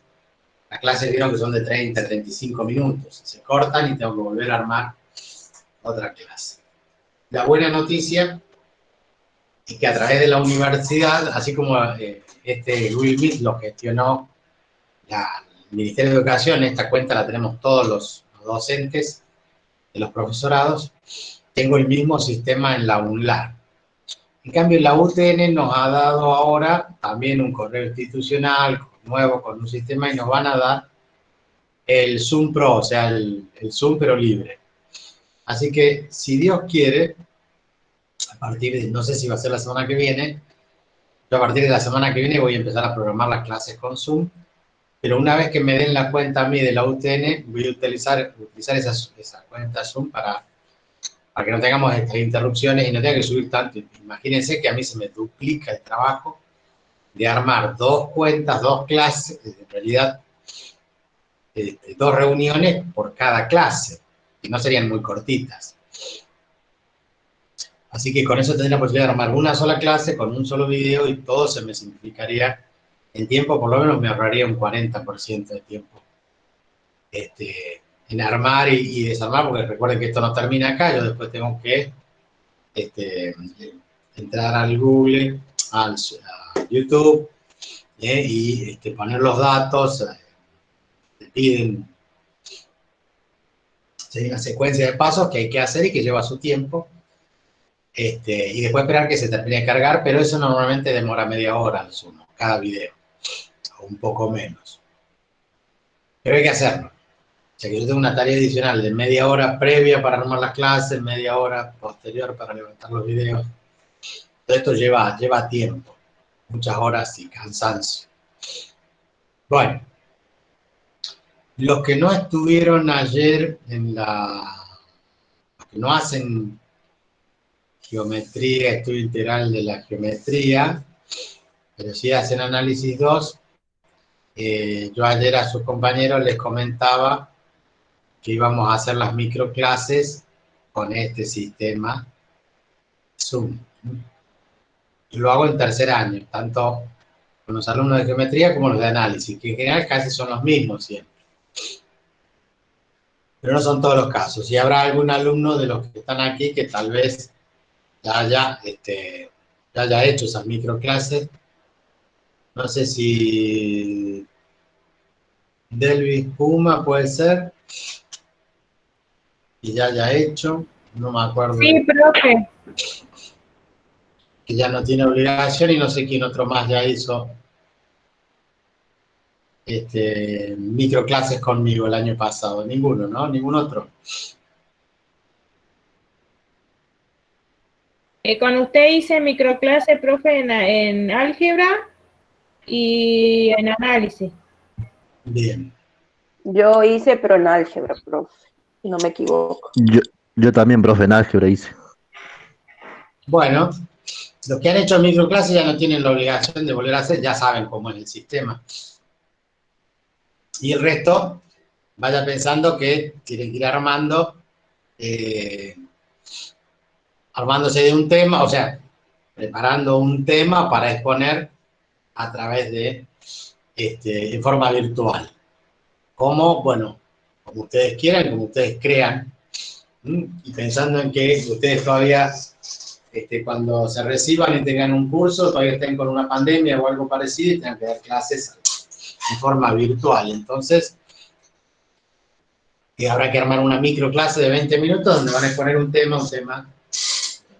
las clases vieron que son de 30, 35 minutos. Se cortan y tengo que volver a armar otra clase. La buena noticia es que a través de la universidad, así como Google Meet lo gestionó el Ministerio de Educación, esta cuenta la tenemos todos los docentes de los profesorados, tengo el mismo sistema en la UNLAR. En cambio, la UTN nos ha dado ahora también un correo institucional nuevo con un sistema y nos van a dar el Zoom Pro, o sea, el Zoom pero libre. Así que, si Dios quiere, a partir de, no sé si va a ser la semana que viene, yo a partir de la semana que viene voy a empezar a programar las clases con Zoom, pero una vez que me den la cuenta a mí de la UTN, voy a utilizar esa cuenta Zoom para que no tengamos interrupciones y no tenga que subir tanto. Imagínense que a mí se me duplica el trabajo de armar 2 cuentas, 2 clases, en realidad 2 reuniones por cada clase, y no serían muy cortitas. Así que con eso tendría la posibilidad de armar una sola clase con un solo video y todo se me simplificaría en tiempo, por lo menos me ahorraría un 40% de tiempo en armar y desarmar, porque recuerden que esto no termina acá, yo después tengo que entrar al Google, a YouTube, y poner los datos, te piden una secuencia de pasos que hay que hacer y que lleva su tiempo, y después esperar que se termine de cargar, pero eso normalmente demora media hora al sumo, cada video, o un poco menos. Pero hay que hacerlo. O sea que yo tengo una tarea adicional de media hora previa para armar las clases, media hora posterior para levantar los videos. Todo esto lleva tiempo, muchas horas y cansancio. Bueno, los que no estuvieron ayer los que no hacen geometría, estudio integral de la geometría, pero sí hacen análisis 2, yo ayer a sus compañeros les comentaba que íbamos a hacer las microclases con este sistema Zoom. Lo hago en tercer año, tanto con los alumnos de geometría como los de análisis, que en general casi son los mismos siempre. Pero no son todos los casos. Y habrá algún alumno de los que están aquí que tal vez ya haya hecho esas microclases. No sé si Delvis Puma puede ser, y ya haya hecho, no me acuerdo. Sí, profe. Que ya no tiene obligación, y no sé quién otro más ya hizo microclases conmigo el año pasado. Ninguno, ¿no? Ningún otro. Con usted hice microclase, profe, en álgebra y en análisis. Bien. Yo hice, pero en álgebra, profe, si no me equivoco. Yo también, profe, en álgebra hice. Bueno, los que han hecho microclases ya no tienen la obligación de volver a hacer, ya saben cómo es el sistema. Y el resto, vaya pensando que tienen que ir armándose de un tema, o sea, preparando un tema para exponer a través de, en forma virtual. Como, bueno, como ustedes quieran, como ustedes crean, y pensando en que ustedes todavía, cuando se reciban y tengan un curso, todavía estén con una pandemia o algo parecido y tengan que dar clases en forma virtual. Entonces, habrá que armar una microclase de 20 minutos donde van a exponer un tema,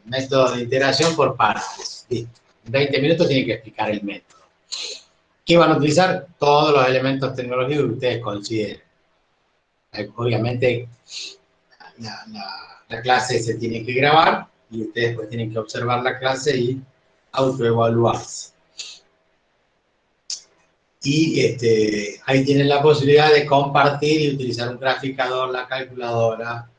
método de integración por partes. Listo. En 20 minutos tienen que explicar el método. ¿Qué van a utilizar? Todos los elementos tecnológicos que ustedes consideren. Obviamente, la clase se tiene que grabar y ustedes pues tienen que observar la clase y autoevaluarse. Y ahí tienen la posibilidad de compartir y utilizar un graficador, la calculadora,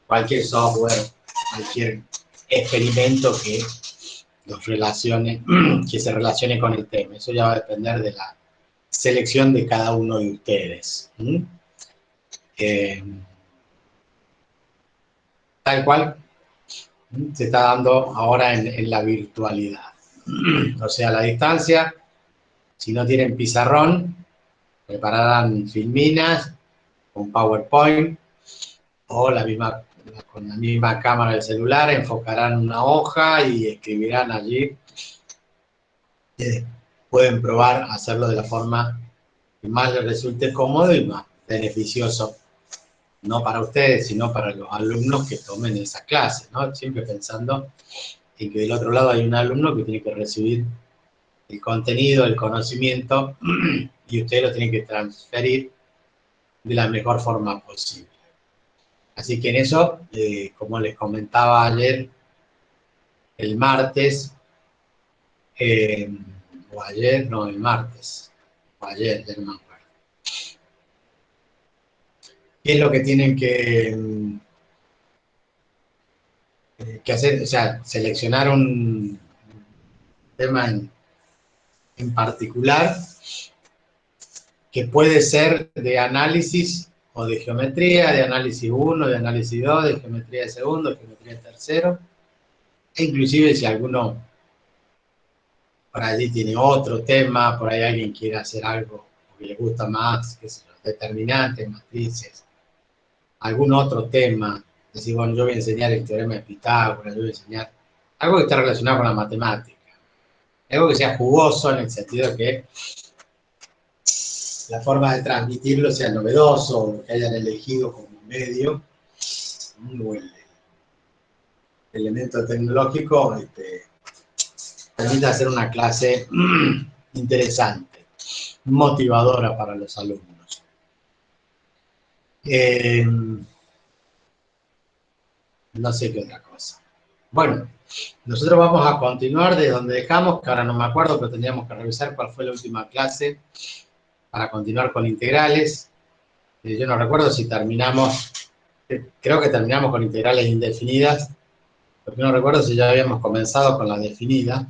cualquier software, cualquier experimento que los relacione, que se relacione con el tema. Eso ya va a depender de la selección de cada uno de ustedes. Tal cual se está dando ahora en la virtualidad. O sea, a la distancia, si no tienen pizarrón, prepararán filminas con PowerPoint o con la misma cámara del celular, enfocarán una hoja y escribirán allí. Pueden probar hacerlo de la forma que más les resulte cómodo y más beneficioso, no para ustedes, sino para los alumnos que tomen esa clase, ¿no? Siempre pensando en que del otro lado hay un alumno que tiene que recibir el contenido, el conocimiento, y ustedes lo tienen que transferir de la mejor forma posible. Así que en eso, como les comentaba ayer, el martes, o ayer, no, el martes, o ayer, ya no me acuerdo. ¿Qué es lo que tienen que hacer? O sea, seleccionar un tema en particular que puede ser de análisis o de geometría, de análisis 1, de análisis 2, de geometría de segundo, de geometría de tercero, e inclusive si alguno por allí tiene otro tema, por ahí alguien quiere hacer algo que le gusta más, qué sé yo, determinantes, matrices, algún otro tema, decir, bueno, yo voy a enseñar el teorema de Pitágoras, yo voy a enseñar algo que está relacionado con la matemática. algo que sea jugoso en el sentido que la forma de transmitirlo sea novedoso, o que hayan elegido como medio, o el elemento tecnológico, permite hacer una clase interesante, motivadora para los alumnos. No sé qué otra cosa. Bueno, nosotros vamos a continuar de donde dejamos, que ahora no me acuerdo, pero tendríamos que revisar cuál fue la última clase para continuar con integrales. Yo no recuerdo si terminamos, creo que terminamos con integrales indefinidas, porque no recuerdo si ya habíamos comenzado con la definida.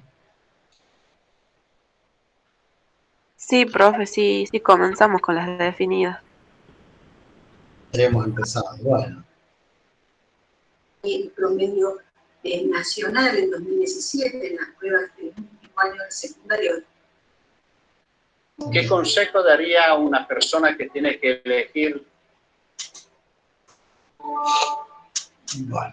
Sí, profe, sí, sí comenzamos con las definidas. Hemos empezado, bueno. El promedio nacional en 2017 en las pruebas del último año de secundario. ¿Qué consejo daría a una persona que tiene que elegir? Bueno.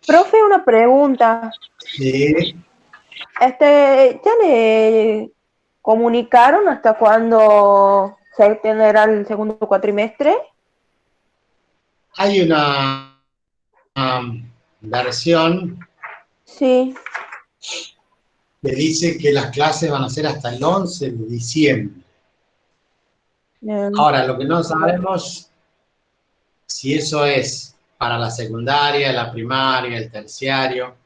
Profe, una pregunta. Sí. ¿Ya le comunicaron hasta cuándo se tendrá el segundo cuatrimestre? Hay una versión Sí. que dice que las clases van a ser hasta el 11 de diciembre. Ahora, lo que no sabemos si eso es para la secundaria, la primaria, el terciario,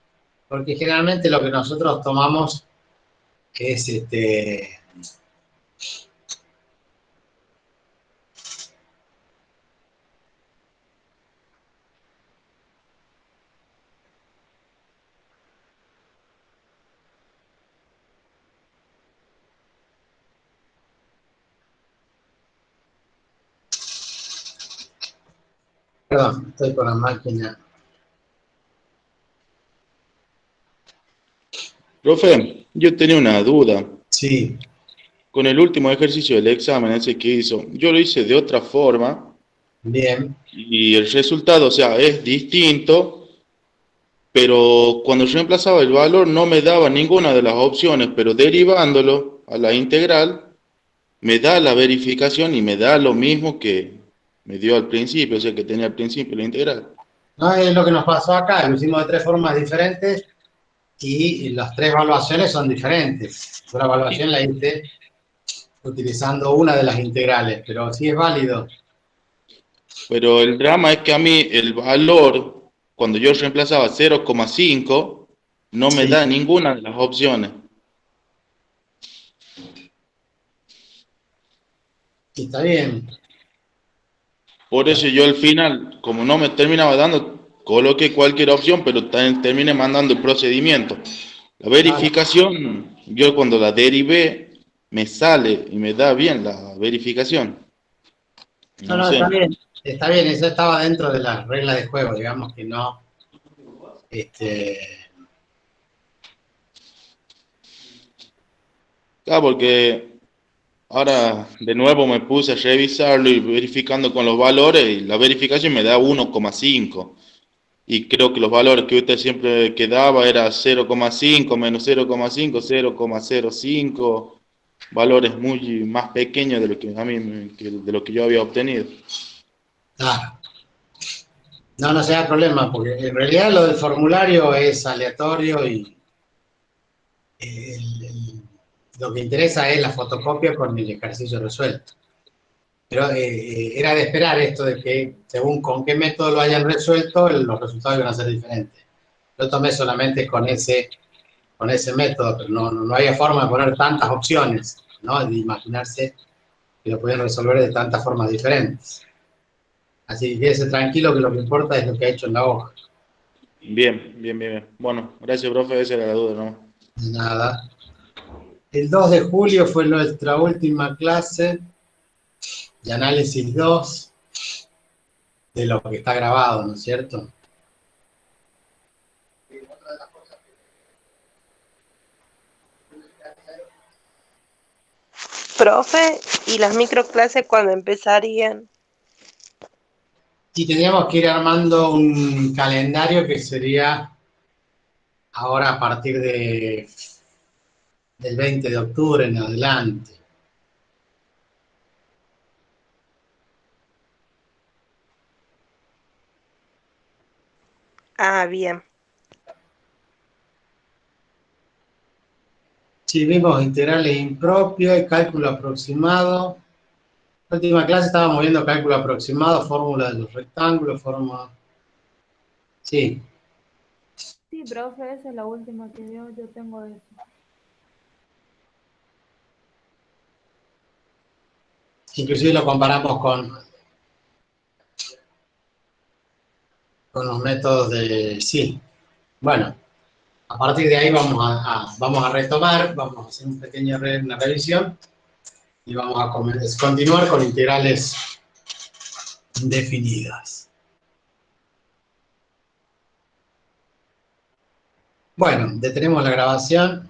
porque generalmente lo que nosotros tomamos es perdón, estoy con la máquina. Profe, yo tenía una duda. Sí. Con el último ejercicio del examen ese que hizo, yo lo hice de otra forma. Bien. Y el resultado, o sea, es distinto, pero cuando yo reemplazaba el valor no me daba ninguna de las opciones, pero derivándolo a la integral, me da la verificación y me da lo mismo que me dio al principio, o sea, que tenía al principio la integral. No es lo que nos pasó acá, lo hicimos de tres formas diferentes y las tres evaluaciones son diferentes. Yo la evaluación la hice utilizando una de las integrales, pero sí es válido. Pero el drama es que a mí el valor, cuando yo reemplazaba 0,5, no me da ninguna de las opciones. Está bien. Por eso yo al final, como no me terminaba dando, coloqué cualquier opción, pero terminé mandando el procedimiento. La verificación, yo cuando la derivé, me sale y me da bien la verificación. No, está bien. Está bien, eso estaba dentro de las reglas de juego, digamos que no. Claro, porque ahora de nuevo me puse a revisarlo y verificando con los valores y la verificación me da 1,5. Y creo que los valores que usted siempre quedaba era 0,5 menos 0,5, 0,05, valores muy más pequeños de lo que a mí de lo que yo había obtenido. Claro. No, no sea problema, porque en realidad lo del formulario es aleatorio y lo que interesa es la fotocopia con el ejercicio resuelto. Pero era de esperar esto de que según con qué método lo hayan resuelto, los resultados iban a ser diferentes. Yo tomé solamente con ese método, pero no había forma de poner tantas opciones, ¿no? De imaginarse que lo podían resolver de tantas formas diferentes. Así que quédese tranquilo que lo que importa es lo que ha hecho en la hoja. Bien, bien, bien. Bueno, gracias, profe, esa era la duda, ¿no? De nada. El 2 de julio fue nuestra última clase de análisis 2 de lo que está grabado, ¿no es cierto? Profe, ¿y las microclases cuándo empezarían? Y tendríamos que ir armando un calendario que sería ahora a partir del 20 de octubre en adelante. Ah, bien. Si vimos integrales impropios y cálculo aproximado. En la última clase estábamos viendo cálculo aproximado, fórmula de los rectángulos, fórmula... Sí, Sí, profe, esa es la última que yo tengo de eso. inclusive lo comparamos con los métodos de... Sí, bueno, a partir de ahí vamos a retomar, vamos a hacer una revisión y vamos a continuar con integrales definidas. Bueno, detenemos la grabación.